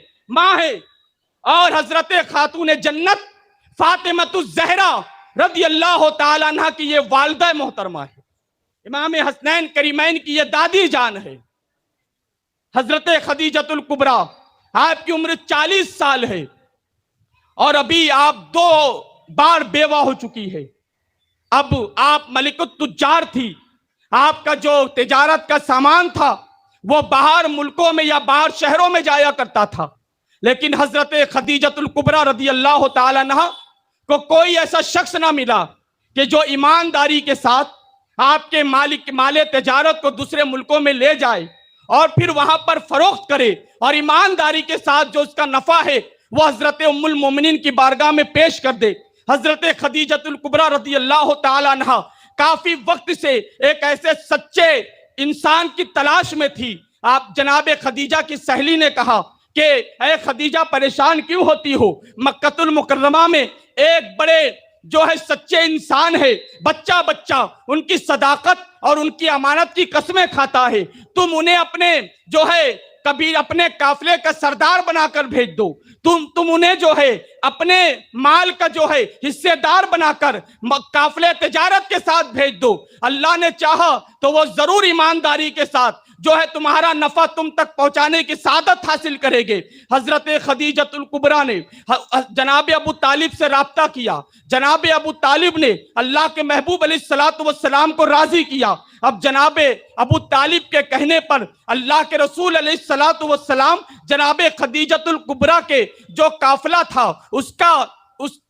اور حضرت خاتون جنت فاطمۃ الزہرا رضی اللہ تعالی عنہ کی یہ والدہ محترمہ ہے، امام حسنین کریمین کی یہ دادی جان ہے۔ حضرت خدیجۃ الکبریٰ، آپ کی عمر 40 سال ہے اور ابھی آپ 2 بار بیوہ ہو چکی ہے۔ اب آپ ملک التجار تھی، آپ کا جو تجارت کا سامان تھا وہ باہر ملکوں میں یا باہر شہروں میں جایا کرتا تھا، لیکن حضرت خدیجۃ الکبریٰ رضی اللہ تعالی عنہ کو کوئی ایسا شخص نہ ملا کہ جو ایمانداری کے ساتھ آپ کے مال تجارت کو دوسرے ملکوں میں لے جائے اور پھر وہاں پر فروخت کرے، اور ایمانداری کے ساتھ جو اس کا نفع ہے وہ حضرت ام المومنین کی بارگاہ میں پیش کر دے۔ حضرت خدیجۃ الکبریٰ رضی اللہ تعالی عنہ کافی وقت سے ایک ایسے سچے انسان کی تلاش میں تھی۔ آپ جناب خدیجہ کی سہیلی نے کہا کہ اے خدیجہ، پریشان کیوں ہوتی ہو؟ مکہ المکرمہ میں ایک بڑے جو ہے سچے انسان ہے، بچہ ان کی صداقت اور ان کی امانت کی قسمیں کھاتا ہے، تم انہیں اپنے جو ہے کبھی اپنے قافلے کا سردار بنا کر بھیج دو، تم انہیں جو ہے اپنے مال کا جو ہے حصے دار بنا کر قافلے تجارت کے ساتھ بھیج دو۔ اللہ نے چاہا تو وہ ضرور ایمانداری کے ساتھ جو ہے تمہارا نفع تم تک پہنچانے کی سعادت حاصل کرے گے۔ حضرت خدیجۃ الکبریٰ نے جناب ابو طالب سے رابطہ کیا، جناب ابو طالب نے اللہ کے محبوب علیہ الصلوۃ والسلام کو راضی کیا۔ اب جناب ابو طالب کے کہنے پر اللہ کے رسول علیہ الصلوۃ والسلام جناب خدیجۃ الکبریٰ کے جو قافلہ تھا اس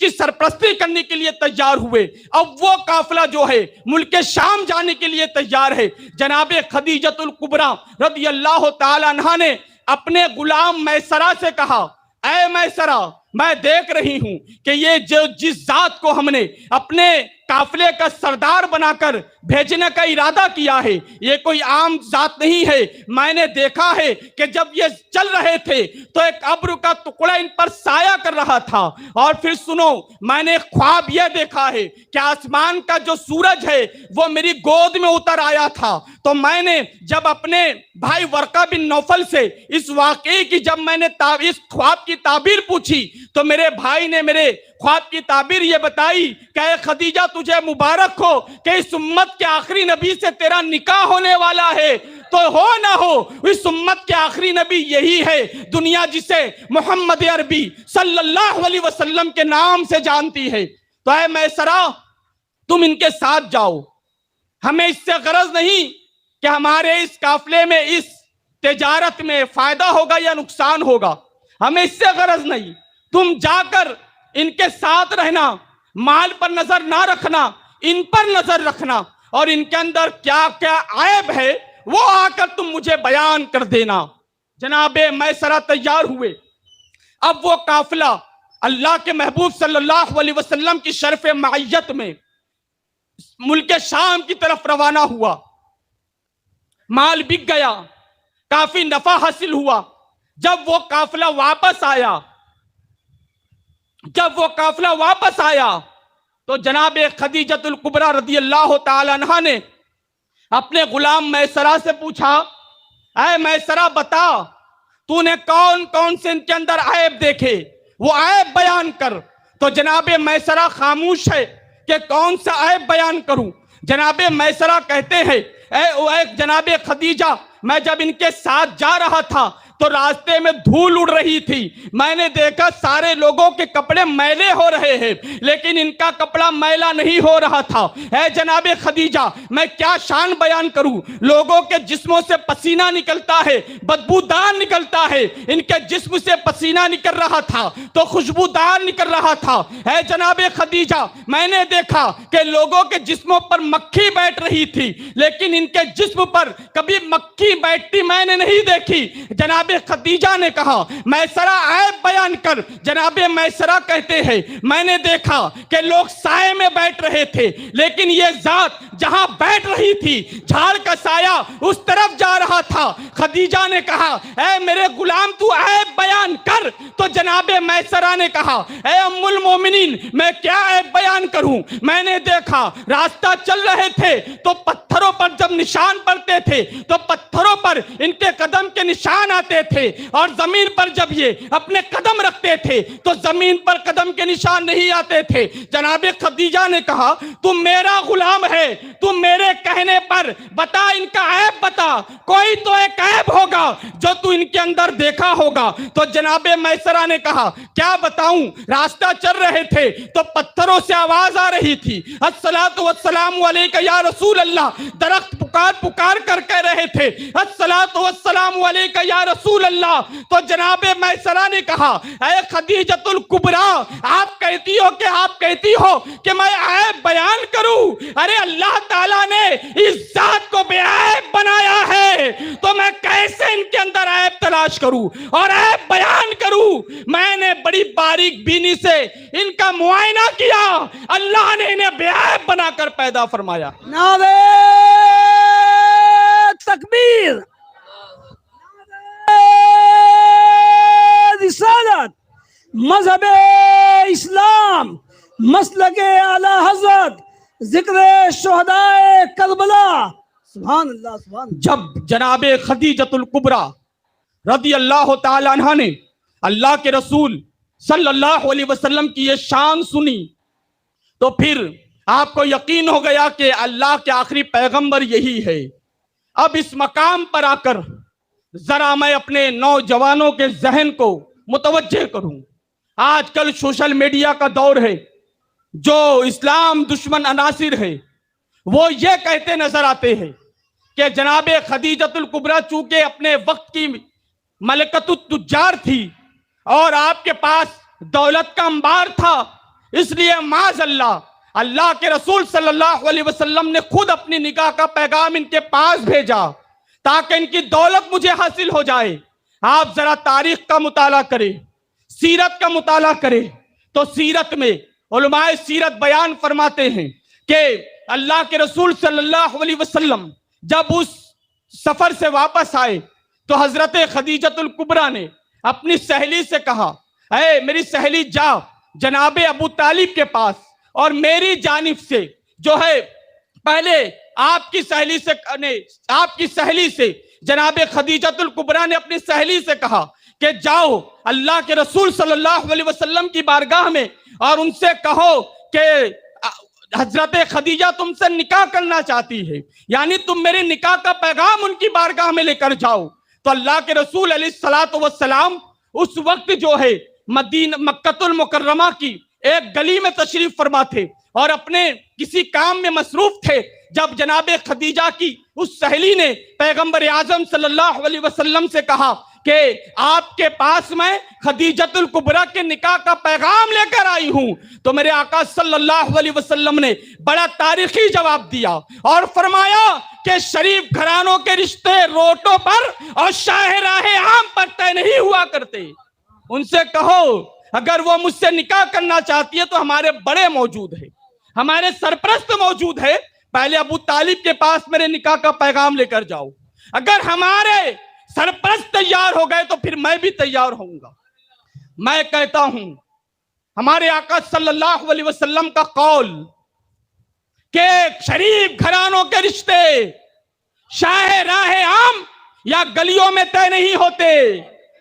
کی سرپرستی کرنے کے لیے تیار ہوئے۔ اب وہ قافلہ جو ہے ملک شام جانے کے لیے تیار ہے۔ جناب خدیجۃ الکبریٰ رضی اللہ تعالی عنہ نے اپنے غلام میسرہ سے کہا، اے میسرہ، میں دیکھ رہی ہوں کہ یہ جس ذات کو ہم نے اپنے قافلے کا سردار بنا کر بھیجنے کا ارادہ کیا ہے، یہ کوئی عام ذات نہیں ہے۔ میں نے دیکھا ہے کہ جب یہ چل رہے تھے تو ایک ابر کا ٹکڑا ان پر سایہ کر رہا تھا، اور پھر سنو، میں نے خواب یہ دیکھا ہے کہ آسمان کا جو سورج ہے وہ میری گود میں اتر آیا تھا۔ تو میں نے جب اپنے بھائی ورقہ بن نوفل سے اس واقعے کی جب میں نے اس خواب کی تعبیر پوچھی تو میرے بھائی نے میرے خواب کی تعبیر یہ بتائی کہ اے خدیجہ، تجھے مبارک ہو کہ اس امت کے آخری نبی سے تیرا نکاح ہونے والا ہے۔ تو ہو نہ ہو، اس امت کے آخری نبی یہی ہے، دنیا جسے محمد عربی صلی اللہ علیہ وسلم کے نام سے جانتی ہے۔ تو اے میسرہ، تم ان کے ساتھ جاؤ، ہمیں اس سے غرض نہیں کہ ہمارے اس قافلے میں اس تجارت میں فائدہ ہوگا یا نقصان ہوگا، ہمیں اس سے غرض نہیں، تم جا کر ان کے ساتھ رہنا، مال پر نظر نہ رکھنا، ان پر نظر رکھنا، اور ان کے اندر کیا کیا عیب ہے وہ آ کر تم مجھے بیان کر دینا۔ جناب میسرہ تیار ہوئے۔ اب وہ قافلہ اللہ کے محبوب صلی اللہ علیہ وسلم کی شرف معیت میں ملک شام کی طرف روانہ ہوا۔ مال بک گیا، کافی نفع حاصل ہوا۔ جب وہ قافلہ واپس آیا تو جناب خدیجۃ الکبریٰ رضی اللہ تعالی عنہ نے اپنے غلام میسرہ سے پوچھا، اے میسرہ، بتا تو نے کون کون سے ان کے اندر عیب دیکھے، وہ عیب بیان کر۔ تو جناب میسرہ خاموش ہے کہ کون سا عیب بیان کروں۔ جناب میسرہ کہتے ہیں اے جناب خدیجہ، میں جب ان کے ساتھ جا رہا تھا تو راستے میں دھول اڑ رہی تھی، میں نے دیکھا سارے لوگوں کے کپڑے میلے ہو رہے ہیں لیکن ان کا کپڑا میلا نہیں ہو رہا تھا۔ اے جناب خدیجہ، میں کیا شان بیان کروں، لوگوں کے جسموں سے پسینہ نکلتا ہے، بدبودار نکلتا ہے، ان کے جسم سے پسینہ نکل رہا تھا تو خوشبودار نکل رہا تھا۔ اے جناب خدیجہ، میں نے دیکھا کہ لوگوں کے جسموں پر مکھی بیٹھ رہی تھی لیکن ان کے جسم پر کبھی مکھی بیٹھتی میں نے نہیں دیکھی۔ جناب خدیجہ نے کہا میسرہ عیب بیان کر۔ جناب میسرہ کہتے ہیں میں نے دیکھا کہ لوگ سائے میں بیٹھ رہے تھے لیکن یہ ذات جہاں بیٹھ رہی تھی جھاڑ کا سایہ اس طرف جا رہا تھا۔ خدیجہ نے کہا اے میرے غلام تو عیب بیان کر۔ تو جناب میسرہ نے کہا اے ام المومنین، میں کیا عیب بیان کروں، میں نے دیکھا راستہ چل رہے تھے تو پتھروں پر جب نشان پڑتے تھے تو پتھروں پر ان کے قدم کے نشان آتے تھے اور زمین پر جب یہ اپنے قدم رکھتے تھے تو زمین پر قدم کے نشان نہیں آتے تھے۔ جناب خدیجہ نے کہا تو میرا غلام ہے، تو میرے کہنے پر بتا ان کا عیب بتا، کوئی تو ایک عیب ہوگا جو تو ان کے اندر دیکھا ہوگا۔ تو جناب میسرہ نے کہا کیا بتاؤں، راستہ چل رہے تھے تو پتھروں سے آواز آ رہی تھی الصلاۃ والسلام علیک یا رسول اللہ، درخت پکار پکار کر کہہ رہے تھے الصلاۃ والسلام علیک یا رسول اللہ۔ تو جناب میسرہ نے کہا اے خدیجۃ الکبریٰ، آپ کہتی ہو کہ میں عیب بیان کروں، ارے اللہ تعالیٰ نے اس ذات کو بے عیب بنایا ہے تو میں کیسے ان کے اندر عیب تلاش کروں اور عیب بیان کروں۔ میں نے بڑی باریک بینی سے ان کا معائنہ کیا، اللہ نے انہیں بے عیب بنا کر پیدا فرمایا۔ نعرہ تکبیر، رسالت، مذہب اسلام، مسلک اعلی حضرت، ذکر شہدائے کربلا۔ سبحان اللہ سبحان اللہ۔ جب جناب خدیجۃ الکبریٰ رضی اللہ تعالی عنہ نے اللہ کے رسول صلی اللہ علیہ وسلم کی یہ شان سنی تو پھر آپ کو یقین ہو گیا کہ اللہ کے آخری پیغمبر یہی ہے۔ اب اس مقام پر آ کر ذرا میں اپنے نوجوانوں کے ذہن کو متوجہ کروں۔ آج کل سوشل میڈیا کا دور ہے، جو اسلام دشمن عناصر ہے وہ یہ کہتے نظر آتے ہیں کہ جناب خدیجۃ الکبریٰ چونکہ اپنے وقت کی ملکۃ التجار تھی اور آپ کے پاس دولت کا انبار تھا، اس لیے معاذ اللہ کے رسول صلی اللہ علیہ وسلم نے خود اپنی نکاح کا پیغام ان کے پاس بھیجا تاکہ ان کی دولت مجھے حاصل ہو جائے۔ آپ ذرا تاریخ کا مطالعہ کریں، سیرت کا مطالعہ کریں تو سیرت میں علماء سیرت بیان فرماتے ہیں کہ اللہ کے رسول صلی اللہ علیہ وسلم جب اس سفر سے واپس آئے تو حضرت خدیجۃ الکبریٰ نے اپنی سہیلی سے کہا اے میری سہیلی جا جناب ابو طالب کے پاس اور میری جانب سے جو ہے پہلے آپ کی سہیلی سے جناب خدیجۃ الکبریٰ نے اپنی سہیلی سے کہا کہ جاؤ اللہ کے رسول صلی اللہ علیہ وسلم کی بارگاہ میں اور ان سے کہو کہ حضرت خدیجہ تم سے نکاح کرنا چاہتی ہے، یعنی تم میرے نکاح کا پیغام ان کی بارگاہ میں لے کر جاؤ۔ تو اللہ کے رسول علیہ الصلوۃ والسلام اس وقت جو ہے مکۃ المکرمہ کی ایک گلی میں تشریف فرما تھے اور اپنے کسی کام میں مصروف تھے، جب جناب خدیجہ کی اس سہیلی نے پیغمبر اعظم صلی اللہ علیہ وسلم سے کہا کہ آپ کے پاس میں خدیجۃ الکبریٰ کے نکاح کا پیغام لے کر آئی ہوں، تو میرے آقا صلی اللہ علیہ وسلم نے بڑا تاریخی جواب دیا اور فرمایا کہ شریف گھرانوں کے رشتے روٹوں پر اور شاہراہ عام پر طے نہیں ہوا کرتے۔ ان سے کہو اگر وہ مجھ سے نکاح کرنا چاہتی ہے تو ہمارے بڑے موجود ہیں، ہمارے سرپرست موجود ہے، پہلے ابو طالب کے پاس میرے نکاح کا پیغام لے کر جاؤ، اگر ہمارے سرپرست تیار ہو گئے تو پھر میں بھی تیار ہوں گا۔ میں کہتا ہوں ہمارے آقا صلی اللہ علیہ وسلم کا قول کہ شریف گھرانوں کے رشتے شاہ راہ عام یا گلیوں میں طے نہیں ہوتے،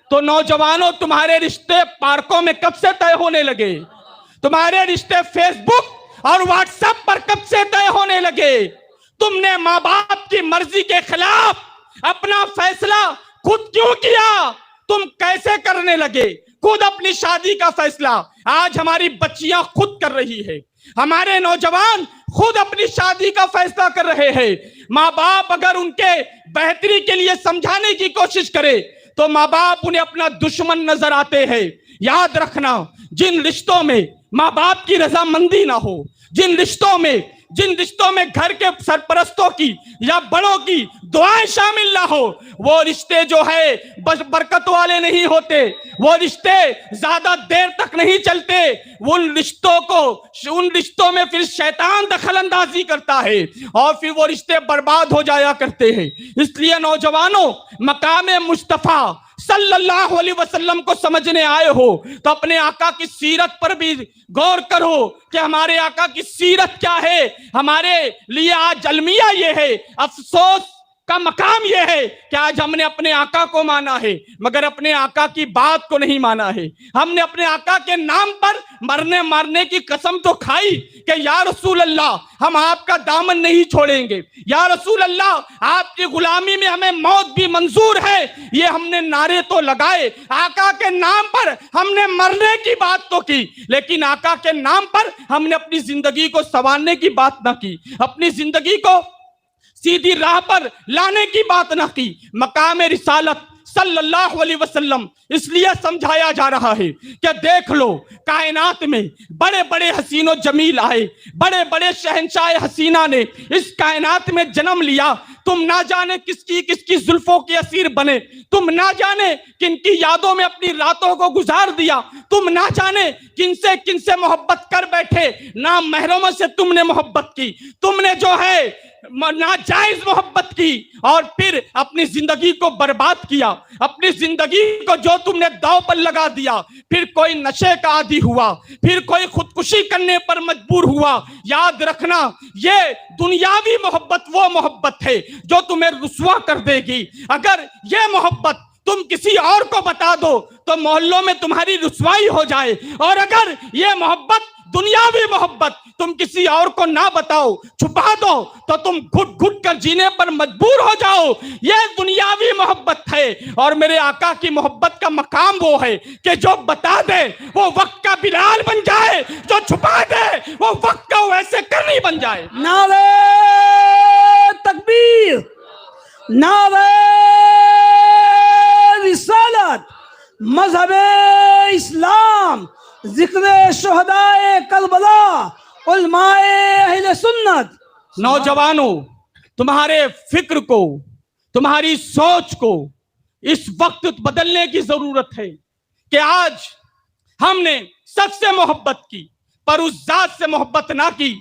تو نوجوانوں تمہارے رشتے پارکوں میں کب سے طے ہونے لگے؟ تمہارے رشتے فیس بک اور واٹس ایپ پر کب سے طے ہونے لگے؟ تم نے ماں باپ کی مرضی کے خلاف اپنا فیصلہ خود کیوں کیا؟ تم کیسے کرنے لگے خود اپنی شادی کا فیصلہ؟ آج ہماری بچیاں خود کر رہی ہے، ہمارے نوجوان خود اپنی شادی کا فیصلہ کر رہے ہیں۔ ماں باپ اگر ان کے بہتری کے لیے سمجھانے کی کوشش کرے تو ماں باپ انہیں اپنا دشمن نظر آتے ہیں۔ یاد رکھنا، جن رشتوں میں ماں باپ کی رضامندی نہ ہو، جن رشتوں میں گھر کے سرپرستوں کی یا بڑوں کی دعائیں شامل نہ ہو، وہ رشتے جو ہے برکت والے نہیں ہوتے، وہ رشتے زیادہ دیر تک نہیں چلتے۔ ان رشتوں میں پھر شیطان دخل اندازی کرتا ہے اور پھر وہ رشتے برباد ہو جایا کرتے ہیں۔ اس لیے نوجوانوں، مقام مصطفیٰ صلی اللہ علیہ وسلم کو سمجھنے آئے ہو تو اپنے آقا کی سیرت پر بھی غور کرو کہ ہمارے آقا کی سیرت کیا ہے۔ ہمارے لیے آج المیہ یہ ہے، افسوس کا مقام یہ ہے کہ آج ہم نے اپنے آقا کو مانا ہے مگر اپنے آقا کی بات کو نہیں مانا ہے۔ ہم نے اپنے آقا کے نام پر مرنے کی قسم تو کھائی کہ یا رسول اللہ ہم آپ کا دامن نہیں چھوڑیں گے، یا رسول اللہ آپ کی غلامی میں ہمیں موت بھی منظور ہے، یہ ہم نے نعرے تو لگائے، آقا کے نام پر ہم نے مرنے کی بات تو کی، لیکن آقا کے نام پر ہم نے اپنی زندگی کو سنوارنے کی بات نہ کی، اپنی زندگی کو سیدھی راہ پر لانے کی بات نہ کی۔ مقام رسالت صلی اللہ علیہ وسلم اس لیے سمجھایا جا رہا ہے کہ دیکھ لو، کائنات میں بڑے بڑے حسین و جمیل آئے، بڑے بڑے شہنشاہ حسینہ نے اس کائنات میں جنم لیا، تم نہ جانے کس کی زلفوں کے اسیر بنے، تم نہ جانے کن کی یادوں میں اپنی راتوں کو گزار دیا، تم نہ جانے کن سے محبت کر بیٹھے، نام محرموں سے تم نے محبت کی، تم نے جو ہے ناجائز محبت کی اور پھر اپنی زندگی کو برباد کیا، اپنی زندگی کو جو تم نے داؤ پر لگا دیا، پھر کوئی نشے کا عادی ہوا، پھر کوئی خودکشی کرنے پر مجبور ہوا۔ یاد رکھنا، یہ دنیاوی محبت وہ محبت ہے جو تمہیں رسوا کر دے گی۔ اگر یہ محبت تم کسی اور کو بتا دو تو محلوں میں تمہاری رسوائی ہو جائے، اور اگر یہ محبت دنیاوی محبت تم کسی اور کو نہ بتاؤ، چھپا دو تو تم گھٹ گھٹ کر جینے پر مجبور ہو جاؤ۔ یہ دنیاوی محبت ہے، اور میرے آقا کی محبت کا مقام وہ ہے کہ جو بتا دے وہ وقت کا بلال بن جائے، جو چھپا دے وہ وقت کا ویسے کرنی بن جائے۔ نعرہ تکبیر، نعرہ رسالت، مذہب اسلام، ذکر شہدائے کربلا، علماء اہل سنت۔ نوجوانوں، تمہارے فکر کو، تمہاری سوچ کو اس وقت بدلنے کی ضرورت ہے کہ آج ہم نے سب سے محبت کی پر اس ذات سے محبت نہ کی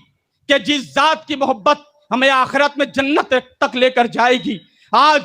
کہ جس ذات کی محبت ہمیں آخرت میں جنت تک لے کر جائے گی۔ آج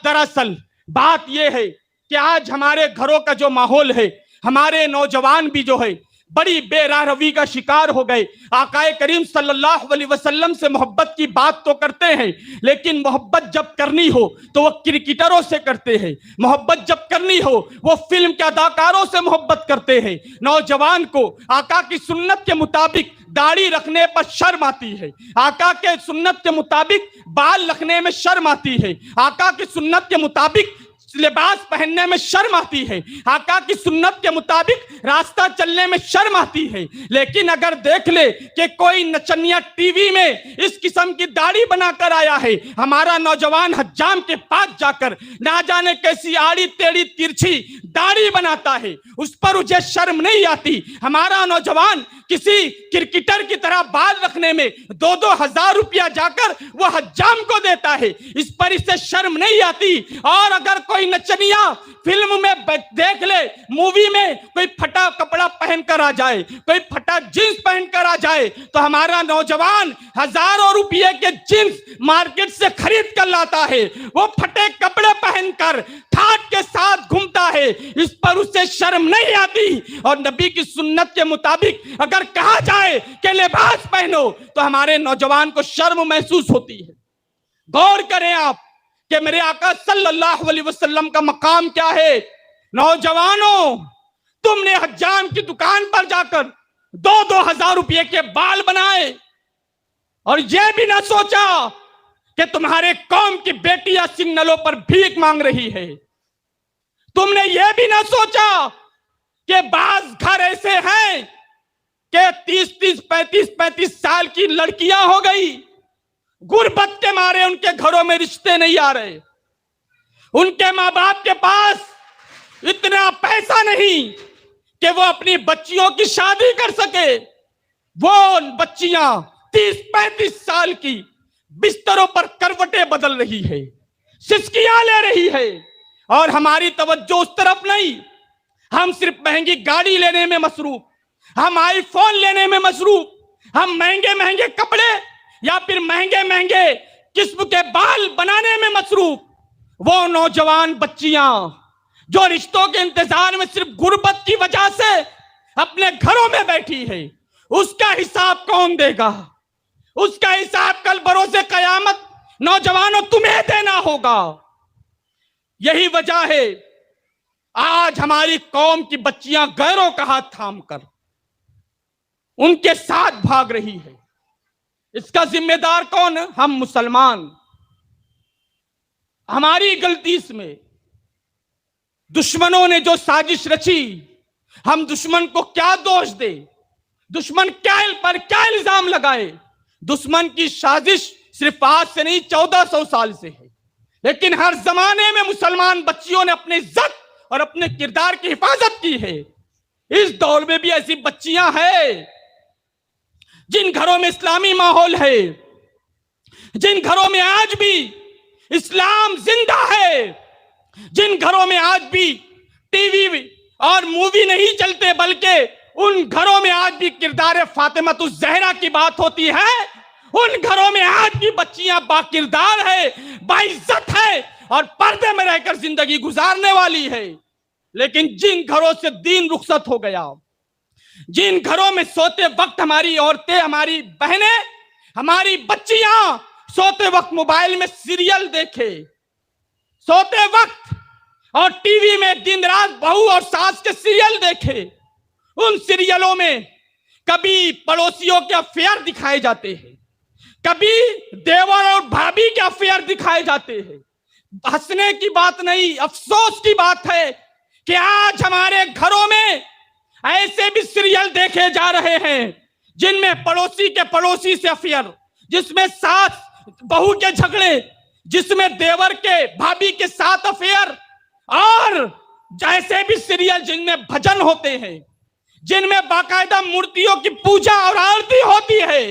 دراصل بات یہ ہے کہ آج ہمارے گھروں کا جو ماحول ہے، ہمارے نوجوان بھی جو ہے بڑی بے راہ روی کا شکار ہو گئے۔ آقا کریم صلی اللہ علیہ وسلم سے محبت کی بات تو کرتے ہیں، لیکن محبت جب کرنی ہو تو وہ کرکٹروں سے کرتے ہیں، محبت جب کرنی ہو وہ فلم کے اداکاروں سے محبت کرتے ہیں۔ نوجوان کو آقا کی سنت کے مطابق داڑھی رکھنے پر شرم آتی ہے، آقا کے سنت کے مطابق بال رکھنے میں شرم آتی ہے، آقا کی سنت کے مطابق لباس پہننے میں شرم آتی ہے، آقا کی سنت کے مطابق راستہ چلنے میں شرم آتی ہے۔ لیکن اگر دیکھ لے کہ کوئی نچنیا ٹی وی میں اس قسم کی داڑھی بنا کر آیا ہے، ہمارا نوجوان حجام کے پاس جا کر نہ جانے کیسی آڑی ٹیڑھی ترچھی داڑھی بناتا ہے، اس پر اسے شرم نہیں آتی۔ ہمارا نوجوان کسی کرکٹر کی طرح بال رکھنے میں 2,000 روپیہ جا کر وہ حجام کو دیتا ہے، اس پر اسے شرم نہیں آتی۔ اور اگر کوئی نچنیا فلم میں دیکھ لے، مووی میں کوئی پھٹا کپڑا پہن کر آ جائے، کوئی پھٹا جینس پہن کر آ جائے، تو ہمارا نوجوان ہزاروں روپیے کے جینس مارکیٹ سے خرید کر لاتا ہے، وہ پھٹے کپڑے پہن کر ٹھاٹ کے ساتھ گھومتا ہے، اس پر اسے شرم نہیں آتی۔ اور نبی کی سنت کے مطابق اگر کہا جائے کہ لباس پہنو تو ہمارے نوجوان کو شرم محسوس ہوتی ہے۔ غور کریں آپ کہ میرے آقا صلی اللہ علیہ وسلم کا مقام کیا ہے۔ نوجوانوں، تم نے حجام کی دکان پر جا کر 2,000 روپے کے بال بنائے اور یہ بھی نہ سوچا کہ تمہارے قوم کی بیٹیاں سگنلوں پر بھیک مانگ رہی ہے. تم نے یہ بھی نہ سوچا کہ بعض گھر ایسے ہیں کہ 35 سال کی لڑکیاں ہو گئی، غربت کے مارے ان کے گھروں میں رشتے نہیں آ رہے، ان کے ماں باپ کے پاس اتنا پیسہ نہیں کہ وہ اپنی بچیوں کی شادی کر سکے. وہ بچیاں 30-35 سال کی بستروں پر کروٹیں بدل رہی ہے، سسکیاں لے رہی ہے، اور ہماری توجہ اس طرف نہیں. ہم صرف مہنگی گاڑی لینے میں مصروف، ہم آئی فون لینے میں مصروف، ہم مہنگے مہنگے کپڑے یا پھر مہنگے مہنگے قسم کے بال بنانے میں مصروف. وہ نوجوان بچیاں جو رشتوں کے انتظار میں صرف غربت کی وجہ سے اپنے گھروں میں بیٹھی ہے، اس کا حساب کون دے گا؟ اس کا حساب کل بروز قیامت نوجوانوں تمہیں دینا ہوگا. یہی وجہ ہے آج ہماری قوم کی بچیاں غیروں کا ہاتھ تھام کر ان کے ساتھ بھاگ رہی ہے. اس کا ذمہ دار کون ہے؟ ہم مسلمان. ہماری غلطی اس میں دشمنوں نے جو سازش رچی، ہم دشمن کو کیا دوش دے، دشمن پر کیا الزام لگائے؟ دشمن کی سازش صرف آج سے نہیں 1400 سال سے ہے، لیکن ہر زمانے میں مسلمان بچیوں نے اپنی عزت اور اپنے کردار کی حفاظت کی ہے. اس دور میں بھی ایسی بچیاں ہیں جن گھروں میں اسلامی ماحول ہے، جن گھروں میں آج بھی اسلام زندہ ہے، جن گھروں میں آج بھی ٹی وی اور مووی نہیں چلتے بلکہ ان گھروں میں آج بھی کردار فاطمہ الزہرا کی بات ہوتی ہے. ان گھروں میں آج بھی بچیاں با کردار ہے، باعزت ہے اور پردے میں رہ کر زندگی گزارنے والی ہے. لیکن جن گھروں سے دین رخصت ہو گیا، جن گھروں میں سوتے وقت ہماری عورتیں، ہماری بہنیں، ہماری بچیاں سوتے وقت موبائل میں سیریل دیکھے، سوتے وقت اور ٹی وی میں دن رات بہو اور ساس کے سیریل دیکھے، ان سیریلوں میں کبھی پڑوسیوں کے افیئر دکھائے جاتے ہیں، کبھی دیور اور بھابھی کے افیئر دکھائے جاتے ہیں. ہنسنے کی بات نہیں، افسوس کی بات ہے کہ آج ہمارے گھروں میں ایسے بھی سیریل دیکھے جا رہے ہیں جن میں پڑوسی کے پڑوسی سے افیئر، جس میں ساس بہو کے جھگڑے، جس میں دیور کے بھابھی کے ساتھ افیئر، اور جیسے بھی سیریل جن میں بھجن ہوتے ہیں، جن میں باقاعدہ مورتیوں کی پوجا اور آرتی ہوتی ہے.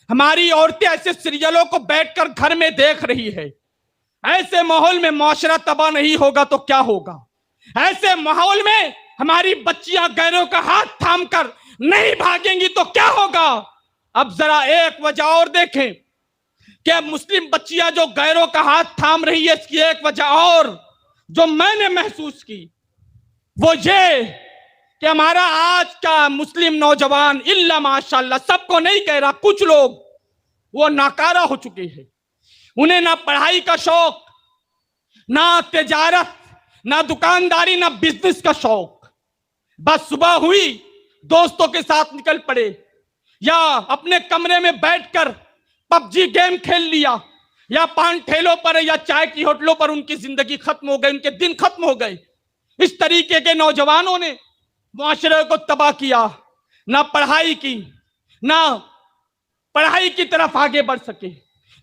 ہماری عورتیں ایسے سیریلوں کو بیٹھ کر گھر میں دیکھ رہی ہے. ایسے ماحول میں معاشرہ تباہ نہیں ہوگا تو کیا ہوگا؟ ایسے ماحول میں ہماری بچیاں غیروں کا ہاتھ تھام کر نہیں بھاگیں گی تو کیا ہوگا؟ اب ذرا ایک وجہ اور دیکھیں کہ مسلم بچیاں جو غیروں کا ہاتھ تھام رہی ہے، اس کی ایک وجہ اور جو میں نے محسوس کی وہ یہ کہ ہمارا آج کا مسلم نوجوان الا ماشاءاللہ، سب کو نہیں کہہ رہا، کچھ لوگ وہ ناکارہ ہو چکے ہیں. انہیں نہ پڑھائی کا شوق، نہ تجارت، نہ دکانداری، نہ بزنس کا شوق. بس صبح ہوئی دوستوں کے ساتھ نکل پڑے یا اپنے کمرے میں بیٹھ کر پب جی گیم کھیل لیا، یا پان ٹھیلوں پر یا چائے کی ہوٹلوں پر ان کی زندگی ختم ہو گئی، ان کے دن ختم ہو گئے. اس طریقے کے نوجوانوں نے معاشرے کو تباہ کیا، نہ پڑھائی کی، نہ پڑھائی کی طرف آگے بڑھ سکے،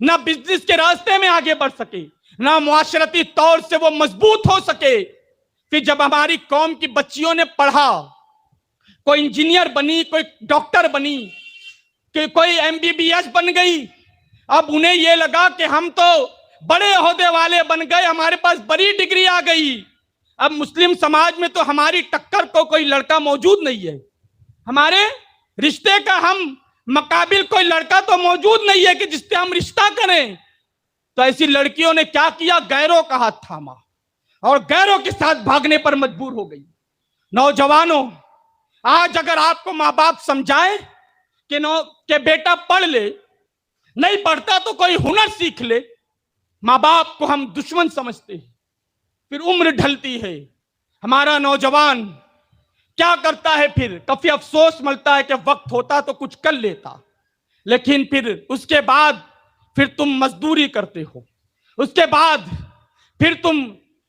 نہ بزنس کے راستے میں آگے بڑھ سکے، نہ معاشرتی طور سے وہ مضبوط ہو سکے. پھر جب ہماری قوم کی بچیوں نے پڑھا، کوئی انجینئر بنی، کوئی ڈاکٹر بنی، کوئی MBBS بن گئی، اب انہیں یہ لگا کہ ہم تو بڑے عہدے والے بن گئے، ہمارے پاس بڑی ڈگری آ گئی. اب مسلم سماج میں تو ہماری ٹکر کو کوئی لڑکا موجود نہیں ہے، ہمارے رشتے کا ہم مقابل کوئی لڑکا تو موجود نہیں ہے کہ جس سے ہم رشتہ کریں. تو ایسی لڑکیوں نے کیا کیا؟ غیروں کا ہاتھ تھاما اور غیروں کے ساتھ بھاگنے پر مجبور ہو گئی. نوجوانوں، آج اگر آپ کو ماں باپ سمجھائے کہ بیٹا پڑھ لے، نہیں پڑھتا تو کوئی ہنر سیکھ لے، ماں باپ کو ہم دشمن سمجھتے ہیں. پھر عمر ڈھلتی ہے، ہمارا نوجوان کیا کرتا ہے؟ پھر کافی افسوس ملتا ہے کہ وقت ہوتا تو کچھ کر لیتا، لیکن پھر اس کے بعد پھر تم مزدوری کرتے ہو، اس کے بعد پھر تم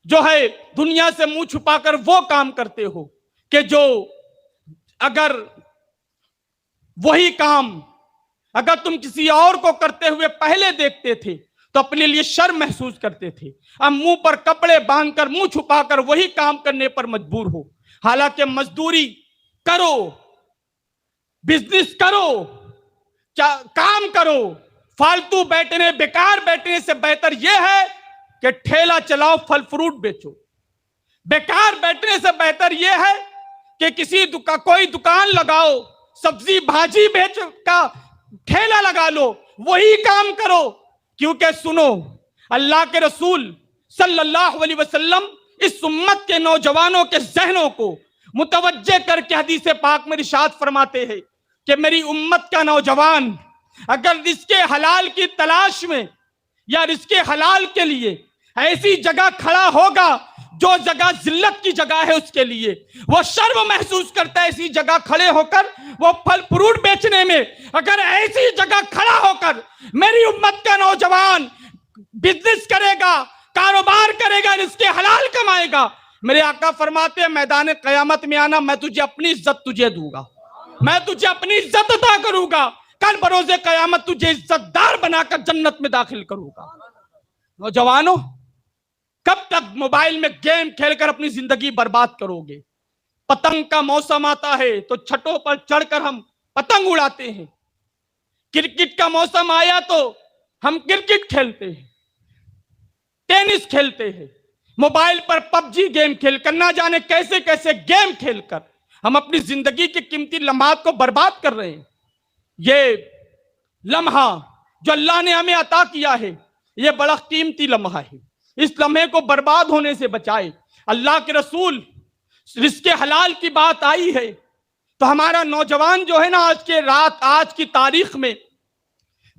جو ہے دنیا سے منہ چھپا کر وہ کام کرتے ہو کہ جو اگر وہی کام اگر تم کسی اور کو کرتے ہوئے پہلے دیکھتے تھے تو اپنے لیے شرم محسوس کرتے تھے، اب منہ پر کپڑے باندھ کر منہ چھپا کر وہی کام کرنے پر مجبور ہو۔ حالانکہ مزدوری کرو، بزنس کرو، کام کرو، فالتو بیٹھنے بیکار بیٹھنے سے بہتر یہ ہے کہ ٹھیلا چلاؤ، پھل فروٹ بیچو۔ بیکار بیٹھنے سے بہتر یہ ہے کہ کوئی دکان لگاؤ، سبزی بھاجی بیچ کا ٹھیلا لگا لو، وہی کام کرو۔ کیونکہ سنو، اللہ کے رسول صلی اللہ علیہ وسلم اس امت کے نوجوانوں کے ذہنوں کو متوجہ کر کے حدیث پاک میں ارشاد فرماتے ہیں کہ میری امت کا نوجوان اگر رزق حلال کی تلاش میں یا رزق حلال کے لیے ایسی جگہ کھڑا ہوگا جو جگہ ذلت کی جگہ ہے، اس کے لیے وہ شرم محسوس کرتا ہے ایسی جگہ کھڑے ہو کر، وہ پھل فروٹ بیچنے میں اگر ایسی جگہ کھڑا ہو کر میری امت کا نوجوان بزنس کرے گا، کاروبار کرے گا، رزق حلال کمائے گا، میرے آقا فرماتے ہیں میدان قیامت میں آنا، میں تجھے اپنی عزت تجھے دوں گا، میں تجھے اپنی عزت عطا کروں گا، کل بروز قیامت تجھے عزت دار بنا کر جنت میں داخل کروں گا۔ نوجوانوں، کب تک موبائل میں گیم کھیل کر اپنی زندگی برباد کرو گے؟ پتنگ کا موسم آتا ہے تو چھتوں پر چڑھ کر ہم پتنگ اڑاتے ہیں، کرکٹ کا موسم آیا تو ہم کرکٹ کھیلتے ہیں، ٹینس کھیلتے ہیں، موبائل پر پب جی گیم کھیل کر نہ جانے کیسے کیسے گیم کھیل کر ہم اپنی زندگی کی قیمتی لمحات کو برباد کر رہے ہیں۔ یہ لمحہ جو اللہ نے ہمیں عطا کیا ہے یہ بڑا قیمتی لمحہ ہے، اس لمحے کو برباد ہونے سے بچائے۔ اللہ کے رسول رزق حلال کی بات آئی ہے تو ہمارا نوجوان جو ہے نا آج کی تاریخ میں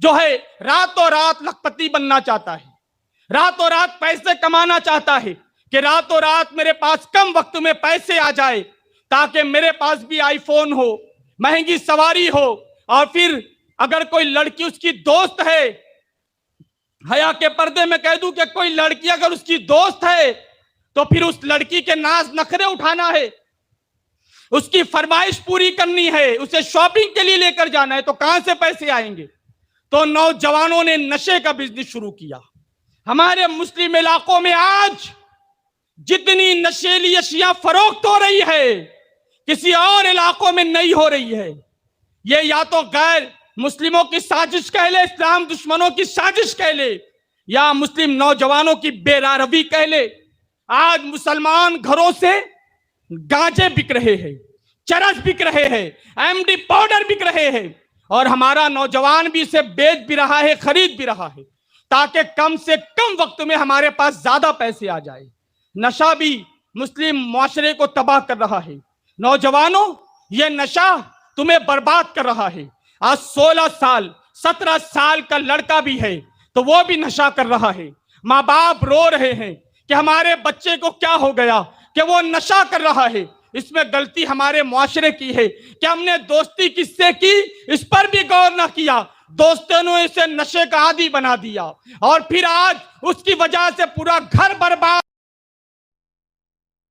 جو ہے راتوں رات لکھپتی بننا چاہتا ہے، راتوں رات پیسے کمانا چاہتا ہے کہ راتوں رات میرے پاس کم وقت میں پیسے آ جائے تاکہ میرے پاس بھی آئی فون ہو، مہنگی سواری ہو، اور پھر اگر کوئی لڑکی اس کی دوست ہے، حیا کے پردے میں کہہ دوں کہ کوئی لڑکی اگر اس کی دوست ہے تو پھر اس لڑکی کے ناز نخرے اٹھانا ہے، اس کی فرمائش پوری کرنی ہے، اسے شاپنگ کے لیے لے کر جانا ہے، تو کہاں سے پیسے آئیں گے؟ تو نوجوانوں نے نشے کا بزنس شروع کیا۔ ہمارے مسلم علاقوں میں آج جتنی نشیلی اشیاء فروخت ہو رہی ہے کسی اور علاقوں میں نہیں ہو رہی ہے۔ یہ یا تو غیر مسلموں کی سازش کہہ لے، اسلام دشمنوں کی سازش کہہ لے، یا مسلم نوجوانوں کی بے راروی کہہ لے۔ آج مسلمان گھروں سے گانجے بک رہے ہیں، چرس بک رہے ہیں، ایم ڈی پاؤڈر بک رہے ہیں، اور ہمارا نوجوان بھی اسے بیچ بھی رہا ہے، خرید بھی رہا ہے، تاکہ کم سے کم وقت میں ہمارے پاس زیادہ پیسے آ جائے۔ نشہ بھی مسلم معاشرے کو تباہ کر رہا ہے۔ نوجوانوں، یہ نشہ تمہیں برباد کر رہا ہے۔ آج 16 سال 17 سال کا لڑکا بھی ہے تو وہ بھی نشہ کر رہا ہے۔ ماں باپ رو رہے ہیں کہ ہمارے بچے کو کیا ہو گیا کہ وہ نشہ کر رہا ہے۔ اس میں غلطی ہمارے معاشرے کی ہے کہ ہم نے دوستی کس سے کی اس پر بھی غور نہ کیا، دوستوں نے اسے نشے کا عادی بنا دیا، اور پھر آج اس کی وجہ سے پورا گھر برباد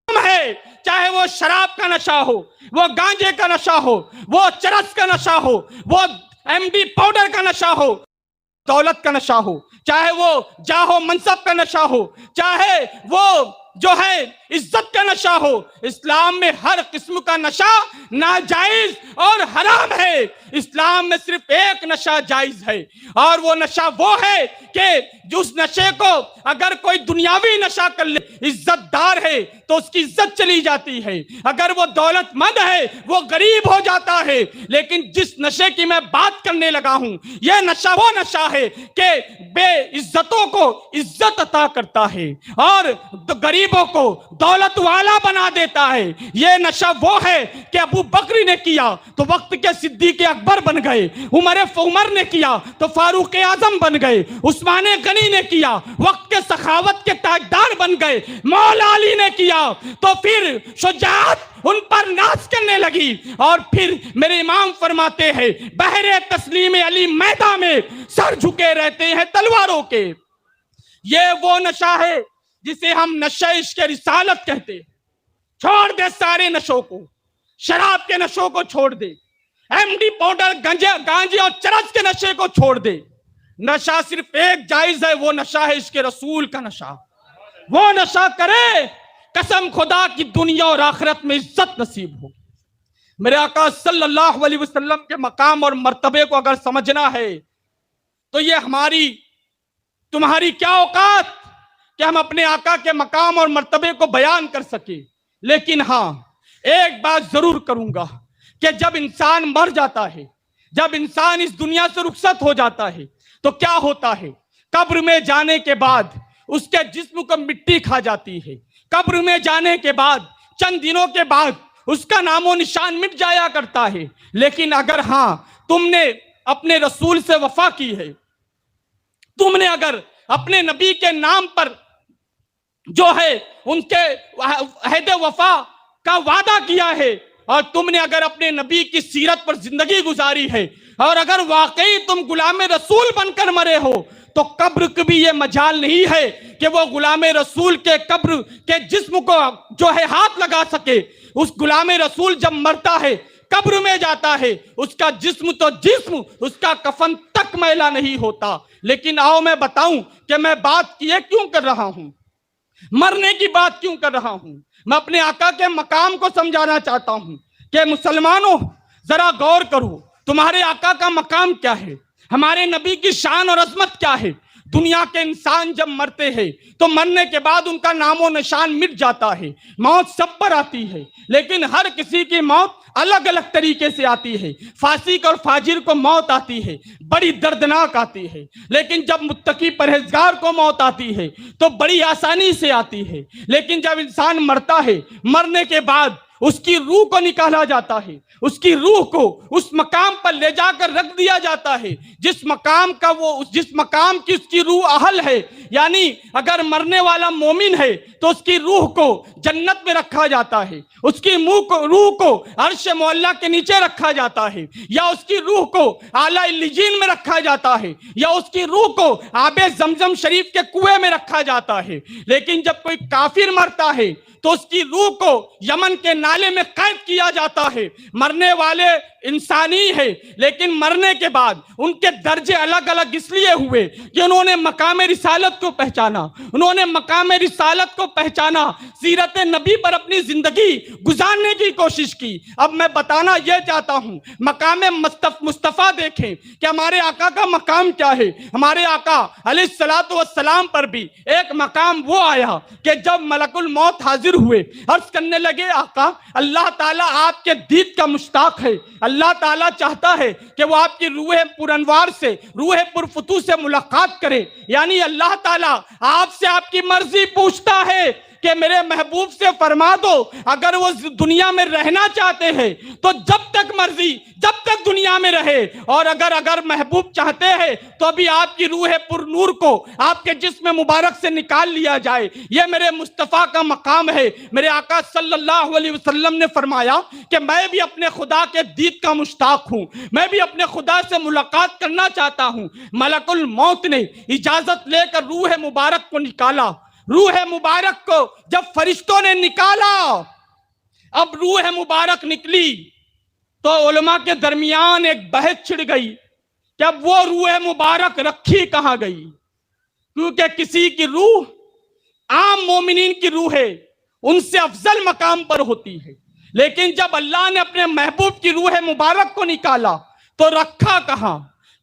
ہے۔ چاہے وہ شراب کا نشہ ہو، وہ گانجے کا نشہ ہو، وہ چرس کا نشہ ہو، وہ ایم ڈی پاؤڈر کا نشہ ہو، دولت کا نشہ ہو، چاہے وہ جاہ و منصب کا نشہ ہو، چاہے وہ جو ہے عزت کا نشہ ہو۔ اسلام میں ہر قسم کا نشہ ناجائز اور حرام ہے۔ اسلام میں صرف ایک نشہ جائز ہے، اور وہ نشہ وہ ہے کہ اس نشے کو اگر کوئی دنیاوی نشہ کر لے، عزت دار ہے تو اس کی عزت چلی جاتی ہے، اگر وہ دولت مند ہے وہ غریب ہو جاتا ہے۔ لیکن جس نشے کی میں بات کرنے لگا ہوں، یہ نشہ وہ نشہ ہے کہ بے عزتوں کو عزت عطا کرتا ہے اور غریبوں کو دولت والا بنا دیتا ہے۔ یہ نشہ وہ ہے کہ ابو بکر نے کیا تو وقت کے صدیق اکبر بن گئے، عمر نے کیا تو فاروق اعظم بن گئے، عثمان غنی نے کیا وقت کے سخاوت کے تاجدار بن گئے، مولا علی نے کیا تو پھر شجاعت ان پر ناز کرنے لگی، اور پھر میرے امام فرماتے ہیں بحر تسلیم علی میدان میں سر جھکے رہتے ہیں تلواروں کے۔ یہ وہ نشہ ہے جسے ہم نشہ عشق رسالت کہتے ہیں۔ چھوڑ دے سارے نشوں کو، شراب کے نشوں کو چھوڑ دے، ایم ڈی پاؤڈر گانجے اور چرس کے نشے کو چھوڑ دے۔ نشہ صرف ایک جائز ہے، وہ نشہ ہے عشق رسول کا نشہ۔ وہ نشہ کرے، قسم خدا کی دنیا اور آخرت میں عزت نصیب ہو۔ میرے آقا صلی اللہ علیہ وسلم کے مقام اور مرتبے کو اگر سمجھنا ہے تو یہ ہماری تمہاری کیا اوقات کہ ہم اپنے آقا کے مقام اور مرتبے کو بیان کر سکیں، لیکن ہاں ایک بات ضرور کروں گا کہ جب انسان مر جاتا ہے، جب انسان اس دنیا سے رخصت ہو جاتا ہے تو کیا ہوتا ہے؟ قبر میں جانے کے بعد اس کے جسم کو مٹی کھا جاتی ہے۔ قبر میں جانے کے بعد چند دنوں کے بعد اس کا نام و نشان مٹ جایا کرتا ہے۔ لیکن اگر ہاں تم نے اپنے رسول سے وفا کی ہے، تم نے اگر اپنے نبی کے نام پر جو ہے ان کے عہد وفا کا وعدہ کیا ہے، اور تم نے اگر اپنے نبی کی سیرت پر زندگی گزاری ہے، اور اگر واقعی تم غلام رسول بن کر مرے ہو، تو قبر کی بھی یہ مجال نہیں ہے کہ وہ غلام رسول کے قبر کے جسم کو جو ہے ہاتھ لگا سکے۔ اس غلام رسول جب مرتا ہے، قبر میں جاتا ہے، اس کا جسم تو جسم، اس کا کفن تک میلا نہیں ہوتا۔ لیکن آؤ میں بتاؤں کہ میں بات کیے کیوں کر رہا ہوں، مرنے کی بات کیوں کر رہا ہوں۔ میں اپنے آقا کے مقام کو سمجھانا چاہتا ہوں کہ مسلمانوں ذرا غور کرو، تمہارے آقا کا مقام کیا ہے، ہمارے نبی کی شان اور عظمت کیا ہے۔ دنیا کے انسان جب مرتے ہیں تو مرنے کے بعد ان کا نام و نشان مٹ جاتا ہے، موت سب پر آتی ہے، لیکن ہر کسی کی موت الگ الگ طریقے سے آتی ہے۔ فاسق اور فاجر کو موت آتی ہے، بڑی دردناک آتی ہے، لیکن جب متقی پرہیزگار کو موت آتی ہے تو بڑی آسانی سے آتی ہے۔ لیکن جب انسان مرتا ہے، مرنے کے بعد اس کی روح کو نکالا جاتا ہے، اس کی روح کو اس مقام پر لے جا کر رکھ دیا جاتا ہے جس مقام کی اس کی روح اہل ہے۔ یعنی اگر مرنے والا مومن ہے تو اس کی روح کو جنت میں رکھا جاتا ہے، اس کی روح کو عرش معلیٰ کے نیچے رکھا جاتا ہے، یا اس کی روح کو اعلیٰ علیین میں رکھا جاتا ہے، یا اس کی روح کو آب زمزم شریف کے کنویں میں رکھا جاتا ہے۔ لیکن جب کوئی کافر مرتا ہے تو اس کی روح کو یمن کے نالے میں قید کیا جاتا ہے۔ مرنے والے انسانی ہے، لیکن مرنے کے بعد ان کے درجے الگ الگ اس لیے ہوئے کہ انہوں نے مقام رسالت کو پہچانا، انہوں نے مقام رسالت کو پہچانا، سیرت نبی پر اپنی زندگی گزارنے کی کوشش کی۔ اب میں بتانا یہ چاہتا ہوں، مقام مصطفیٰ دیکھیں کہ ہمارے آقا کا مقام کیا ہے۔ ہمارے آقا علیہ الصلوۃ والسلام پر بھی ایک مقام وہ آیا کہ جب ملک الموت حاضر ہوئے، عرض کرنے لگے آقا اللہ تعالیٰ آپ کے دید کا مشتاق ہے، اللہ تعالیٰ چاہتا ہے کہ وہ آپ کی روح پر انوار سے، روح پر فتوح سے ملاقات کرے۔ یعنی اللہ تعالیٰ آپ سے آپ کی مرضی پوچھتا ہے کہ میرے محبوب سے فرما دو اگر وہ دنیا میں رہنا چاہتے ہیں تو جب تک مرضی، جب تک دنیا میں رہے، اور اگر محبوب چاہتے ہیں تو ابھی آپ کی روح پر نور کو آپ کے جسم مبارک سے نکال لیا جائے۔ یہ میرے مصطفیٰ کا مقام ہے۔ میرے آقا صلی اللہ علیہ وسلم نے فرمایا کہ میں بھی اپنے خدا کے دید کا مشتاق ہوں، میں بھی اپنے خدا سے ملاقات کرنا چاہتا ہوں۔ ملک الموت نے اجازت لے کر روح مبارک کو نکالا۔ روح مبارک کو جب فرشتوں نے نکالا، اب روح مبارک نکلی تو علماء کے درمیان ایک بحث چھڑ گئی کہ اب وہ روح مبارک رکھی کہاں گئی، کیونکہ کسی کی روح عام مومنین کی روح ہے، ان سے افضل مقام پر ہوتی ہے، لیکن جب اللہ نے اپنے محبوب کی روح مبارک کو نکالا تو رکھا کہاں؟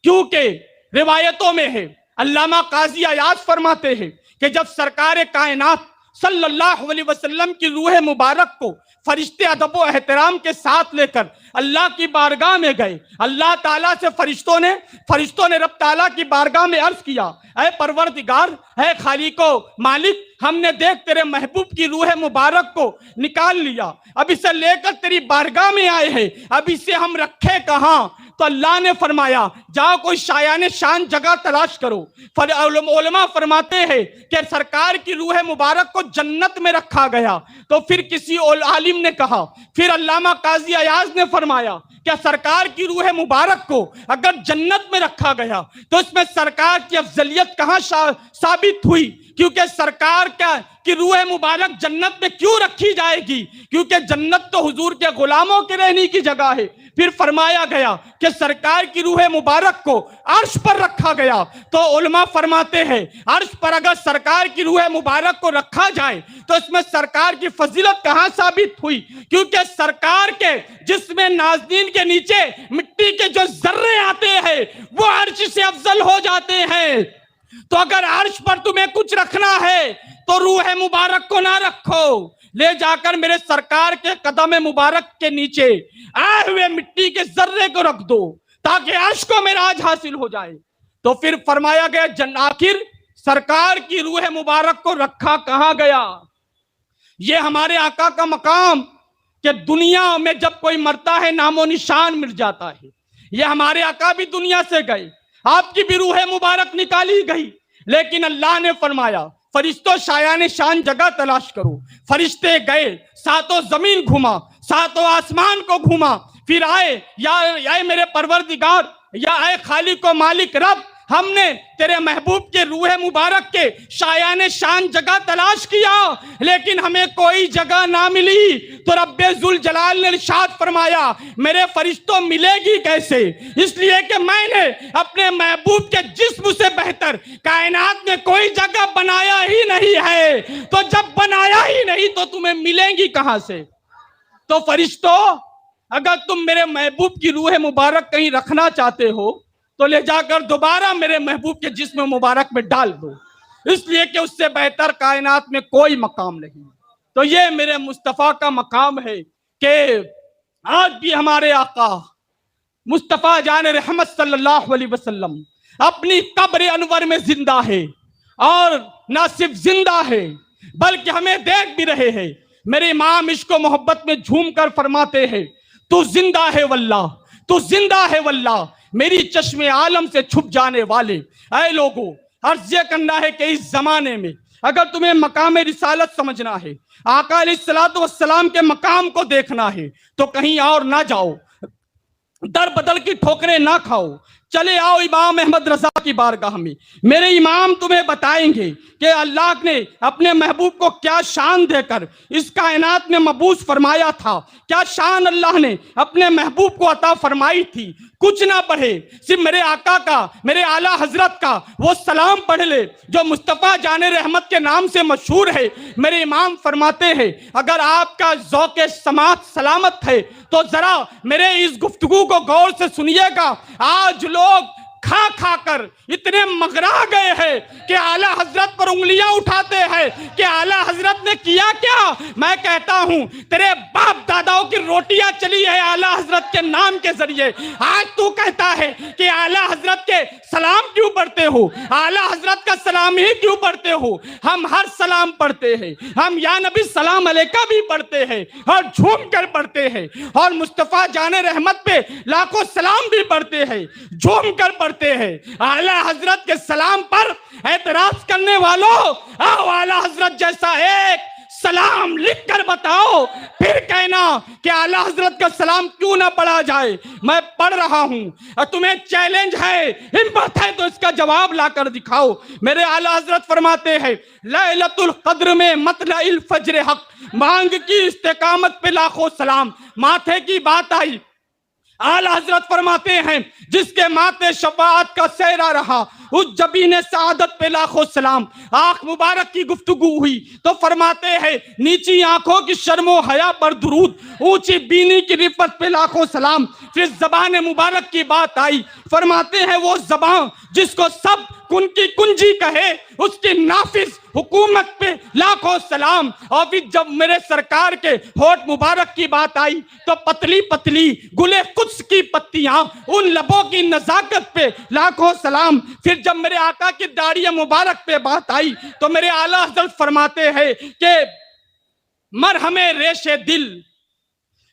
کیونکہ روایتوں میں ہے، علامہ قاضی عیاض فرماتے ہیں کہ جب سرکار کائنات صلی اللہ علیہ وسلم کی روح مبارک کو فرشتے ادب و احترام کے ساتھ لے کر اللہ کی بارگاہ میں گئے، اللہ تعالیٰ سے فرشتوں نے رب تعالیٰ کی بارگاہ میں عرض کیا، اے پروردگار، اے خالق و مالک، ہم نے دیکھ تیرے محبوب کی روح مبارک کو نکال لیا، اب اسے لے کر تیری بارگاہ میں آئے ہیں، اب اسے ہم رکھے کہاں؟ تو اللہ نے فرمایا جاؤ کوئی شایان شان جگہ تلاش کرو. علماء فرماتے ہیں کہ سرکار کی روح مبارک کو جنت میں رکھا گیا. تو پھر کسی عالم نے کہا, پھر علامہ قاضی ایاز نے فرمایا کہ سرکار کی روح مبارک کو اگر جنت میں رکھا گیا تو اس میں سرکار کی افضلیت کہاں ثابت ہوئی؟ کیونکہ سرکار کی روح مبارک جنت میں کیوں رکھی جائے گی؟ کیونکہ جنت تو حضور کے غلاموں کے رہنے کی جگہ ہے. پھر فرمایا گیا کہ سرکار کی روح مبارک کو عرش پر رکھا گیا. تو علماء فرماتے ہیں عرش پر اگر سرکار کی روح مبارک کو رکھا جائے تو اس میں سرکار کی فضیلت کہاں ثابت ہوئی؟ کیونکہ سرکار کے جسم نازنین کے نیچے مٹی کے جو ذرے آتے ہیں وہ عرش سے افضل ہو جاتے ہیں. تو اگر عرش پر تمہیں کچھ رکھنا ہے تو روح مبارک کو نہ رکھو, لے جا کر میرے سرکار کے قدم مبارک کے نیچے آئے ہوئے مٹی کے ذرے کو رکھ دو تاکہ عرش کو معراج حاصل ہو جائے. تو پھر فرمایا گیا آخر سرکار کی روح مبارک کو رکھا کہاں گیا؟ یہ ہمارے آقا کا مقام کہ دنیا میں جب کوئی مرتا ہے نام و نشان مٹ جاتا ہے. یہ ہمارے آقا بھی دنیا سے گئے, آپ کی بھی روح مبارک نکالی گئی, لیکن اللہ نے فرمایا فرشتوں شایان شان جگہ تلاش کرو. فرشتے گئے, ساتوں زمین گھوما, ساتوں آسمان کو گھوما, پھر آئے یا میرے پروردگار, یا اے خالق و مالک رب, ہم نے تیرے محبوب کے روح مبارک کے شایان شان جگہ تلاش کیا لیکن ہمیں کوئی جگہ نہ ملی. تو رب ذوالجلال نے ارشاد فرمایا میرے فرشتوں ملے گی کیسے؟ اس لیے کہ میں نے اپنے محبوب کے جسم سے بہتر کائنات میں کوئی جگہ بنایا ہی نہیں ہے. تو جب بنایا ہی نہیں تو تمہیں ملیں گی کہاں سے؟ تو فرشتوں اگر تم میرے محبوب کی روح مبارک کہیں رکھنا چاہتے ہو تو لے جا کر دوبارہ میرے محبوب کے جسم مبارک میں ڈال دو, اس لیے کہ اس سے بہتر کائنات میں کوئی مقام نہیں. تو یہ میرے مصطفیٰ کا مقام ہے کہ آج بھی ہمارے آقا مصطفیٰ جان رحمت صلی اللہ علیہ وسلم اپنی قبر انور میں زندہ ہے, اور نہ صرف زندہ ہے بلکہ ہمیں دیکھ بھی رہے ہیں. میرے امام عشق و محبت میں جھوم کر فرماتے ہیں تو زندہ ہے واللہ, تو زندہ ہے واللہ, میری چشم عالم سے چھپ جانے والے. اے لوگوں, عرض یہ کرنا ہے کہ اس زمانے میں اگر تمہیں مقام رسالت سمجھنا ہے, آقا علیہ السلام کے مقام کو دیکھنا ہے تو کہیں اور نہ جاؤ, در بدل کی ٹھوکریں نہ کھاؤ, چلے آؤ امام احمد رضا کی بارگاہ میں. میرے امام تمہیں بتائیں گے کہ اللہ نے اپنے محبوب کو کیا شان دے کر اس کائنات میں مبعوث فرمایا تھا, کیا شان اللہ نے اپنے محبوب کو عطا فرمائی تھی. کچھ نہ پڑھے, صرف میرے آقا کا, میرے اعلیٰ حضرت کا وہ سلام پڑھ لے جو مصطفیٰ جان رحمت کے نام سے مشہور ہے. میرے امام فرماتے ہیں اگر آپ کا ذوق سماعت سلامت ہے تو ذرا میرے اس گفتگو کو غور سے سنیے گا. آج لوگ کھا کھا کر اتنے مغرا گئے ہیں کہ اعلیٰ حضرت پر انگلیاں اٹھاتے ہیں کہ اعلیٰ حضرت نے کیا کیا. میں کہتا ہوں تیرے باپ داداؤں کی روٹیاں چلی ہے اعلیٰ حضرت کے نام کے ذریعے. آج تو کہتا ہے کہ اعلیٰ حضرت کے سلام کیوں پڑھتے ہو, اعلیٰ حضرت کا سلام ہی کیوں پڑھتے ہو؟ ہم ہر سلام پڑھتے ہیں, ہم یا نبی سلام علیکہ بھی پڑھتے ہیں اور جھوم کر پڑھتے ہیں, اور مصطفیٰ جان رحمت پہ لاکھوں سلام بھی پڑھتے ہیں, جھوم کر پڑھتے ہیں. اعلیٰ حضرت کے سلام پر اعتراض کرنے والوں آؤ اعلیٰ حضرت جیسا ایک سلام لکھ کر بتاؤ, پھر کہنا کہ اعلیٰ حضرت کا سلام کیوں نہ پڑھا جائے. میں پڑھ رہا ہوں اور تمہیں چیلنج ہے, ہمت ہے تو اس کا جواب لا کر دکھاؤ. میرے اعلیٰ حضرت فرماتے ہیں لیلۃ القدر میں مطلع الفجر حق, مانگ کی استقامت پہ لاکھوں سلام. ماتھے کی بات آئی, اعلیٰ حضرت فرماتے ہیں جس کے ماتھے شفاعت کا سہرا رہا اس جبین سعادت پہ لاکھوں سلام. آنکھ مبارک کی گفتگو ہوئی تو فرماتے ہیں نیچی آنکھوں کی شرم و حیا پر درود, اونچی بینی کی رفت پہ لاکھوں سلام. پھر زبان مبارک کی بات آئی, فرماتے ہیں وہ زبان جس کو سب کن کی کنجی کہے اس کی نافذ حکومت پہ لاکھوں سلام. اور پھر جب میرے سرکار کے ہونٹ مبارک کی بات آئی تو پتلی پتلی گلے قدس کی پتیاں, ان لبوں کی نزاکت پہ لاکھوں سلام. پھر جب میرے آقا کی داڑھی مبارک پہ بات آئی تو میرے اعلیٰ حضرت فرماتے ہیں کہ مرہم ریش دل,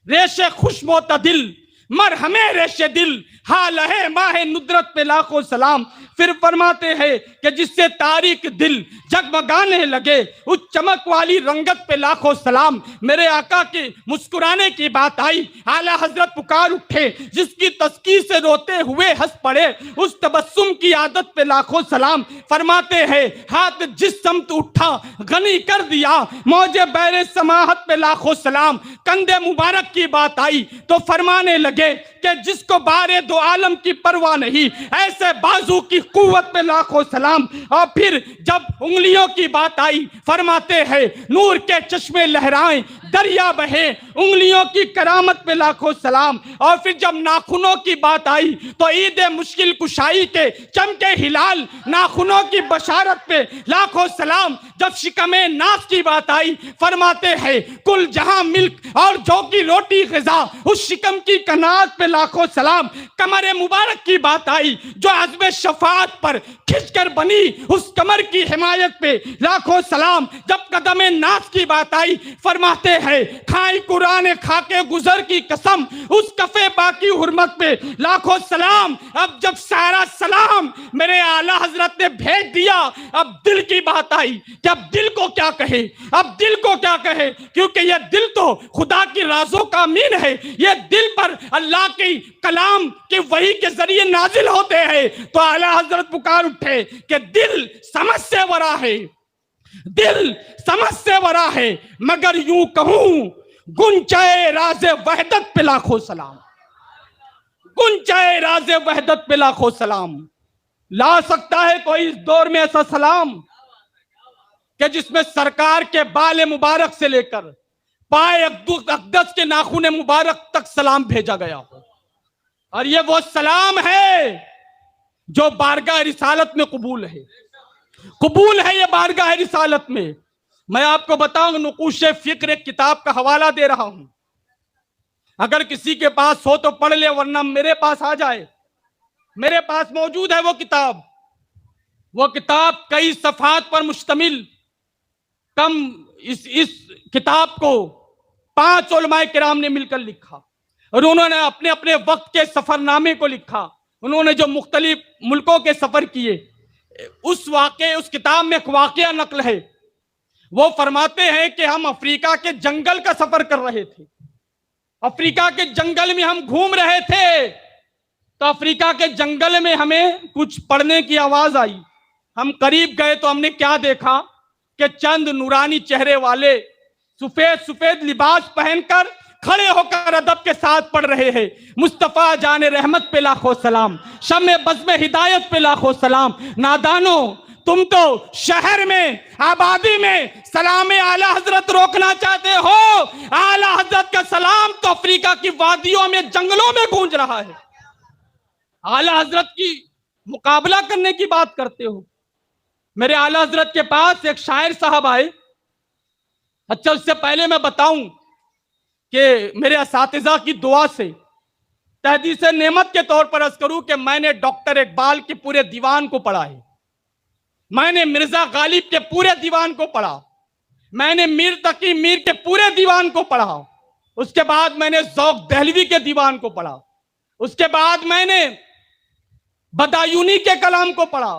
ریش خوش معتدل, مرہم ریش دل حال ہے ماہ ندرت پہ لاکھوں سلام. پھر فرماتے ہیں کہ جس سے تاریک دل جگمگانے لگے اس چمک والی رنگت پہ لاکھوں سلام. میرے آقا کے مسکرانے کی بات آئی, اعلیٰ حضرت پکار اٹھے, جس کی تسکین سے روتے ہوئے ہنس پڑے, اس تبسم کی عادت پہ لاکھوں سلام. فرماتے ہیں ہاتھ جس سمت اٹھا غنی کر دیا موجے بیر سماحت پہ لاکھوں سلام. کندھے مبارک کی بات آئی تو فرمانے لگے کہ جس کو بارے دو عالم کی پرواہ نہیں, ایسے بازو کی قوت پہ لاکھوں سلام. اور پھر جب انگلیوں کی بات آئی فرماتے ہیں نور کے چشمے لہرائیں دریا بہے انگلیوں کی کرامت پہ لاکھوں سلام. اور پھر جب ناخنوں کی بات آئی تو عید مشکل کشائی کے چمکے ہلال ناخنوں کی بشارت پہ لاکھوں سلام. جب شکم ناس کی بات آئی فرماتے ہیں کل جہاں ملک اور جو کی روٹی غذا اس شکم کی قناعت پہ لاکھوں سلام. کمر مبارک کی بات آئی جو عزم شفاعت پر کھچ کر بنی اس کمر کی حمایت پہ لاکھوں سلام. جب قدم ناس کی بات آئی فرماتے ہیں کھائی قرآن کھا کے گزر کی قسم اس کفے باقی حرمت پہ لاکھوں سلام. اب جب سارا سلام میرے اعلیٰ حضرت نے بھیج دیا, اب دل کی بات آئی کہ اب دل کو کیا کہے, اب دل کو کیا کہے, کیونکہ یہ دل تو خدا کی رازوں کا امین ہے. یہ دل پر اللہ کی کلام کی وحی کے ذریعے نازل ہوتے ہیں. تو اعلیٰ حضرت پکار اٹھے کہ دل سمجھ سے ورا ہے, دل سمجھ سے ورا ہے, مگر یوں کہوں گنچے راز وحدت پہ لاکھوں سلام, گنچے راز وحدت پہ لاکھوں سلام. لا سکتا ہے کوئی اس دور میں ایسا سلام کہ جس میں سرکار کے بال مبارک سے لے کر پائے اقدس کے ناخن مبارک تک سلام بھیجا گیا ہو. اور یہ وہ سلام ہے جو بارگاہ رسالت میں قبول ہے, قبول ہے یہ بارگاہ رسالت میں. میں آپ کو بتاؤں نقوش فکر ایک کتاب کا حوالہ دے رہا ہوں, اگر کسی کے پاس ہو تو پڑھ لے, ورنہ میرے پاس آ جائے, میرے پاس موجود ہے وہ کتاب. وہ کتاب کئی صفحات پر مشتمل, اس کتاب کو 5 علماء کرام نے مل کر لکھا, اور انہوں نے اپنے اپنے وقت کے سفر نامے کو لکھا. انہوں نے جو مختلف ملکوں کے سفر کیے, اس کتاب میں ایک واقعہ نقل ہے. وہ فرماتے ہیں کہ ہم افریقہ کے جنگل کا سفر کر رہے تھے, افریقہ کے جنگل میں ہم گھوم رہے تھے, تو افریقہ کے جنگل میں ہمیں کچھ پڑھنے کی آواز آئی. ہم قریب گئے تو ہم نے کیا دیکھا کہ چند نورانی چہرے والے سفید سفید لباس پہن کر کھڑے ہو کر ادب کے ساتھ پڑھ رہے ہیں مصطفیٰ جان رحمت پہ لاکھوں سلام, شمع بزم ہدایت پہ لاکھوں سلام. نادانو تم تو شہر میں آبادی میں سلام اعلیٰ حضرت روکنا چاہتے ہو. اعلیٰ حضرت کا سلام تو افریقہ کی وادیوں میں جنگلوں میں گونج رہا ہے. اعلیٰ حضرت کی مقابلہ کرنے کی بات کرتے ہو. میرے اعلیٰ حضرت کے پاس ایک شاعر صاحب آئے. اچھا اس سے پہلے میں بتاؤں کہ میرے اساتذہ کی دعا سے تحدیث نعمت کے طور پر عرض کروں کہ میں نے ڈاکٹر اقبال کے پورے دیوان کو پڑھا ہے, میں نے مرزا غالب کے پورے دیوان کو پڑھا, میں نے میر تقی میر کے پورے دیوان کو پڑھا, اس کے بعد میں نے ذوق دہلوی کے دیوان کو پڑھا, اس کے بعد میں نے بدایونی کے کلام کو پڑھا.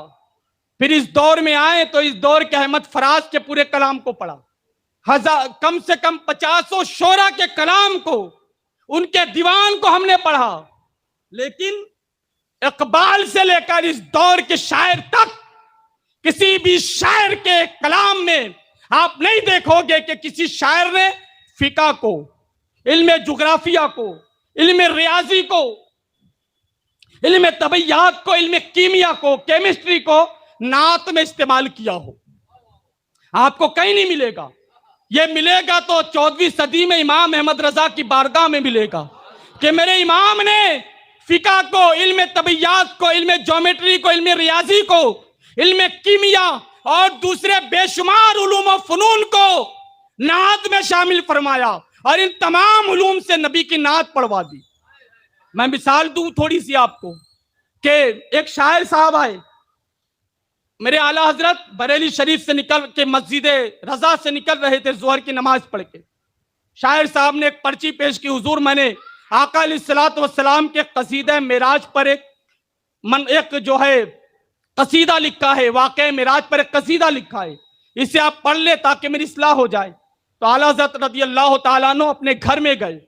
پھر اس دور میں آئے تو اس دور کے احمد فراز کے پورے کلام کو پڑھا, کم سے کم 50 شعرا کے کلام کو, ان کے دیوان کو ہم نے پڑھا. لیکن اقبال سے لے کر اس دور کے شاعر تک کسی بھی شاعر کے کلام میں آپ نہیں دیکھو گے کہ کسی شاعر نے فقہ کو, علم جغرافیہ کو, علم ریاضی کو, علم طبیعیات کو, علم کیمیا کو, کیمسٹری کو نعت میں استعمال کیا ہو. آپ کو کہیں نہیں ملے گا. یہ ملے گا تو 14ویں صدی میں امام احمد رضا کی بارگاہ میں ملے گا کہ میرے امام نے فقہ کو, علم طبیعیات کو, علم جیومیٹری کو, علم ریاضی کو, علم کیمیا اور دوسرے بے شمار علوم و فنون کو نعت میں شامل فرمایا, اور ان تمام علوم سے نبی کی نعت پڑھوا دی. میں مثال دوں تھوڑی سی آپ کو کہ ایک شاعر صاحب آئے, میرے اعلیٰ حضرت بریلی شریف سے نکل کے مسجد رضا سے نکل رہے تھے ظہر کی نماز پڑھ کے. شاعر صاحب نے ایک پرچی پیش کی, حضور میں نے آقا علیہ الصلوۃ والسلام کے قصیدہ معراج پر ایک جو ہے قصیدہ لکھا ہے، واقعہ معراج پر ایک قصیدہ لکھا ہے، اسے آپ پڑھ لیں تاکہ میری اصلاح ہو جائے۔ تو اعلیٰ حضرت رضی اللہ تعالیٰ عنہ اپنے گھر میں گئے،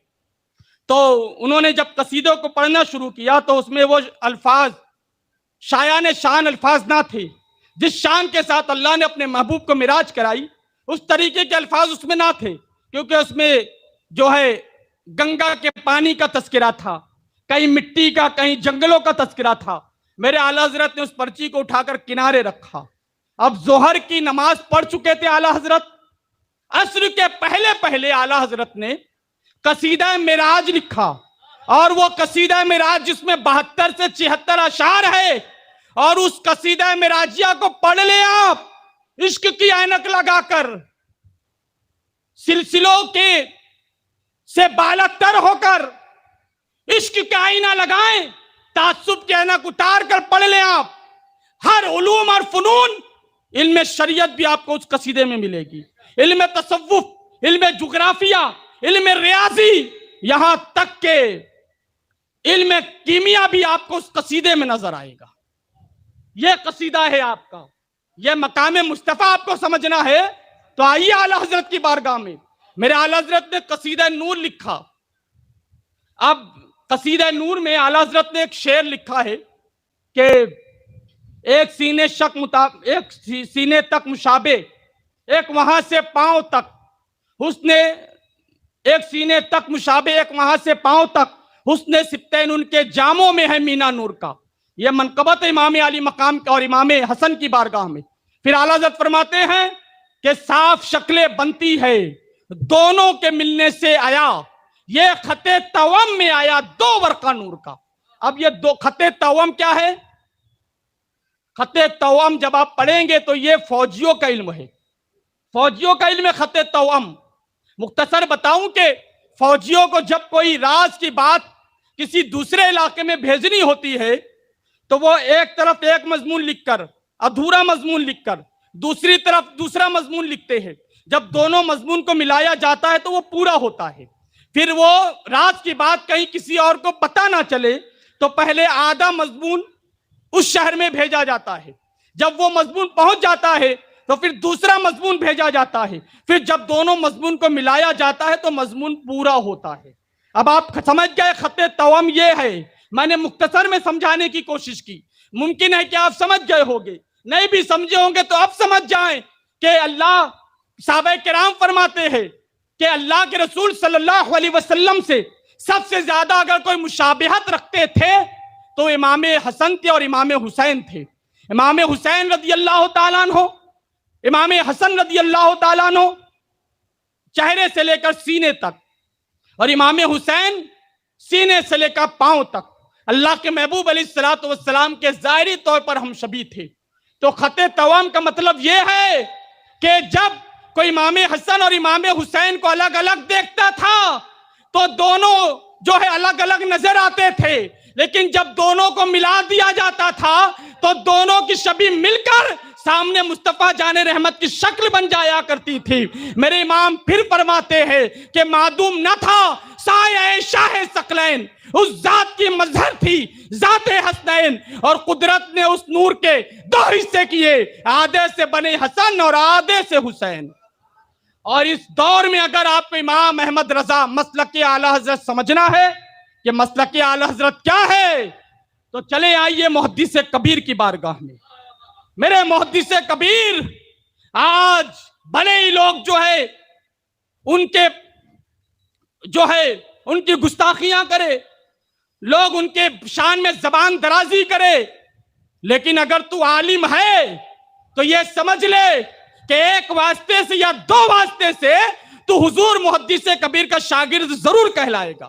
تو انہوں نے جب قصیدوں کو پڑھنا شروع کیا تو اس میں وہ الفاظ شایان شان الفاظ نہ تھے، جس شان کے ساتھ اللہ نے اپنے محبوب کو معراج کرائی اس طریقے کے الفاظ اس میں نہ تھے، کیونکہ اس میں جو ہے گنگا کے پانی کا تذکرہ تھا، کہیں مٹی کا، کہیں جنگلوں کا تذکرہ تھا۔ میرے اعلیٰ حضرت نے اس پرچی کو اٹھا کر کنارے رکھا۔ اب ظہر کی نماز پڑھ چکے تھے اعلیٰ حضرت، عصر کے پہلے پہلے اعلیٰ حضرت نے قصیدہ معراج لکھا، اور وہ قصیدہ معراج جس میں 72 سے 76 اشعار ہے، اور اس قصیدہ معراجیہ کو پڑھ لیں آپ عشق کی عینک لگا کر، سلسلوں کے سے بالاتر ہو کر عشق کا آئینہ لگائیں، تعصب کی عینک اتار کر پڑھ لیں آپ۔ ہر علوم اور فنون، علم شریعت بھی آپ کو اس قصیدے میں ملے گی، علم تصوف، علم جغرافیہ، علم ریاضی، یہاں تک کہ علم کیمیا بھی آپ کو اس قصیدے میں نظر آئے گا۔ یہ قصیدہ ہے آپ کا، یہ مقام مصطفیٰ آپ کو سمجھنا ہے تو آئیے اعلیٰ حضرت کی بارگاہ میں۔ میرے اعلیٰ حضرت نے قصیدہ نور لکھا۔ اب قصیدہ نور میں اعلیٰ حضرت نے ایک شعر لکھا ہے کہ ایک سینے تک مشابہ، ایک وہاں سے پاؤں تک حسن، ایک سینے تک مشابہ، ایک وہاں سے پاؤں تک حسن سبتین ان کے جاموں میں ہے مینا نور کا۔ یہ منقبت امام علی مقام اور امام حسن کی بارگاہ میں۔ پھر اعلیٰ حضرت فرماتے ہیں کہ صاف شکلیں بنتی ہے دونوں کے ملنے سے آیا، یہ خط توام میں آیا دو ورقہ نور کا۔ اب یہ دو خط توام کیا ہے؟ خط توام جب آپ پڑھیں گے تو یہ فوجیوں کا علم ہے، فوجیوں کا علم ہے خط توام۔ مختصر بتاؤں کہ فوجیوں کو جب کوئی راز کی بات کسی دوسرے علاقے میں بھیجنی ہوتی ہے تو وہ ایک طرف ایک مضمون لکھ کر، ادھورا مضمون لکھ کر، دوسری طرف دوسرا مضمون لکھتے ہیں۔ جب دونوں مضمون کو ملایا جاتا ہے تو وہ پورا ہوتا ہے۔ پھر وہ راز کی بات کہیں کسی اور کو پتہ نہ چلے تو پہلے آدھا مضمون اس شہر میں بھیجا جاتا ہے، جب وہ مضمون پہنچ جاتا ہے تو پھر دوسرا مضمون بھیجا جاتا ہے، پھر جب دونوں مضمون کو ملایا جاتا ہے تو مضمون پورا ہوتا ہے۔ اب آپ سمجھ گئے خط توام یہ ہے۔ میں نے مختصر میں سمجھانے کی کوشش کی، ممکن ہے کہ آپ سمجھ گئے ہوگے، نہیں بھی سمجھے ہوں گے تو اب سمجھ جائیں کہ اللہ، صحابہ کرام فرماتے ہیں کہ اللہ کے رسول صلی اللہ علیہ وسلم سے سب سے زیادہ اگر کوئی مشابہت رکھتے تھے تو امام حسن تھے اور امام حسین تھے۔ امام حسین رضی اللہ تعالیٰ عنہ، امام حسن رضی اللہ تعالیٰ عنہ چہرے سے لے کر سینے تک، اور امام حسین سینے سے لے کر پاؤں تک اللہ کے محبوب علیہ الصلوۃ والسلام کے ظاہری طور پر ہم شبیہ تھے۔ تو خط توام کا مطلب یہ ہے کہ جب کوئی امام حسن اور امام حسین کو الگ الگ دیکھتا تھا تو دونوں جو ہے الگ الگ نظر آتے تھے، لیکن جب دونوں کو ملا دیا جاتا تھا تو دونوں کی شبیہ مل کر سامنے مصطفیٰ جان رحمت کی شکل بن جایا کرتی تھی۔ میرے امام پھر فرماتے ہیں کہ معدوم نہ تھا سایہ شاہ ثقلین، اس ذات کی مظہر تھی ذات حسنین، اور قدرت نے اس نور کے دو حصے کیے، آدھے سے بنے حسن اور آدھے سے حسین۔ اور اس دور میں اگر آپ کو امام احمد رضا مسلک اعلیٰ حضرت سمجھنا ہے کہ مسلک اعلیٰ حضرت کیا ہے تو چلے آئیے محدث کبیر کی بارگاہ میں۔ میرے محدث کبیر آج بھلے ہی لوگ جو ہے ان کی گستاخیاں کرے، لوگ ان کے شان میں زبان درازی کرے، لیکن اگر تو عالم ہے تو یہ سمجھ لے کہ ایک واسطے سے یا دو واسطے سے تو حضور محدث کبیر کا شاگرد ضرور کہلائے گا،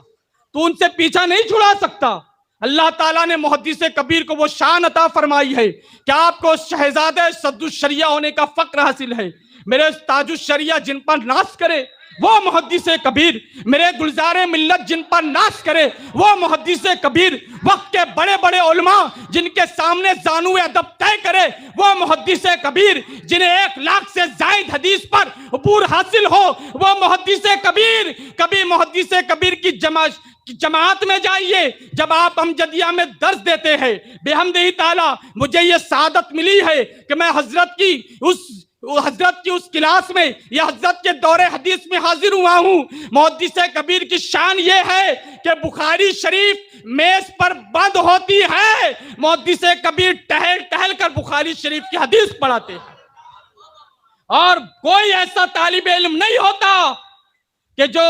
تو ان سے پیچھا نہیں چھڑا سکتا۔ اللہ تعالیٰ نے محدث کبیر کو وہ شان عطا فرمائی ہے کہ آپ کو شہزادہ صد الشریعہ ہونے کا فخر حاصل ہے۔ میرے تاج الشریعہ جن پر ناز کرے وہ محدث کبیر، میرے گلزار ملت جن پر ناز کرے وہ محدث کبیر، وقت کے بڑے بڑے علماء جن کے سامنے زانو ادب طے کرے وہ محدث کبیر، جنہیں 1 لاکھ سے زائد حدیث پر عبور حاصل ہو وہ محدث کبیر۔ کبھی محدث کبیر کی جماعت میں جائیے، جب آپ امجدیہ میں درس دیتے ہیں، بحمدہ تعالی مجھے یہ سعادت ملی ہے کہ میں حضرت کی اس کلاس میں یا حضرت کے دور حدیث میں حاضر ہوا ہوں۔ محدث کبیر کی شان یہ ہے کہ بخاری شریف میز پر بند ہوتی ہے، محدث کبیر ٹہل ٹہل کر بخاری شریف کی حدیث پڑھاتے ہیں، اور کوئی ایسا طالب علم نہیں ہوتا کہ جو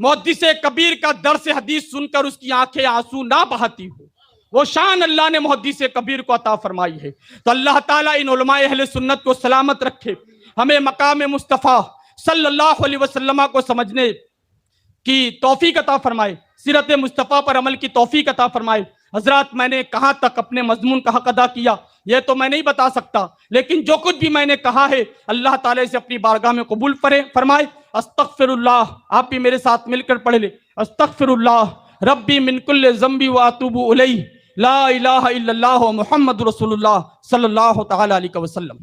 محدث کبیر کا درس حدیث سن کر اس کی آنکھیں آنسو نہ بہاتی ہو۔ وہ شان اللہ نے محدث کبیر کو عطا فرمائی ہے۔ تو اللہ تعالیٰ ان علماء اہل سنت کو سلامت رکھے، ہمیں مقام مصطفیٰ صلی اللہ علیہ وسلم کو سمجھنے کی توفیق عطا فرمائے، سیرت مصطفیٰ پر عمل کی توفیق عطا فرمائے۔ حضرات، میں نے کہاں تک اپنے مضمون کا حق ادا کیا یہ تو میں نہیں بتا سکتا، لیکن جو کچھ بھی میں نے کہا ہے اللہ تعالیٰ سے اپنی بارگاہ میں قبول فرمائے۔ استغفر اللہ، آپ بھی میرے ساتھ مل کر پڑھ لیں، استغفر اللہ ربی من کل ذنب واتوب الیہ، لا الہ الا اللہ محمد رسول اللہ صلی اللہ تعالی علیہ وسلم۔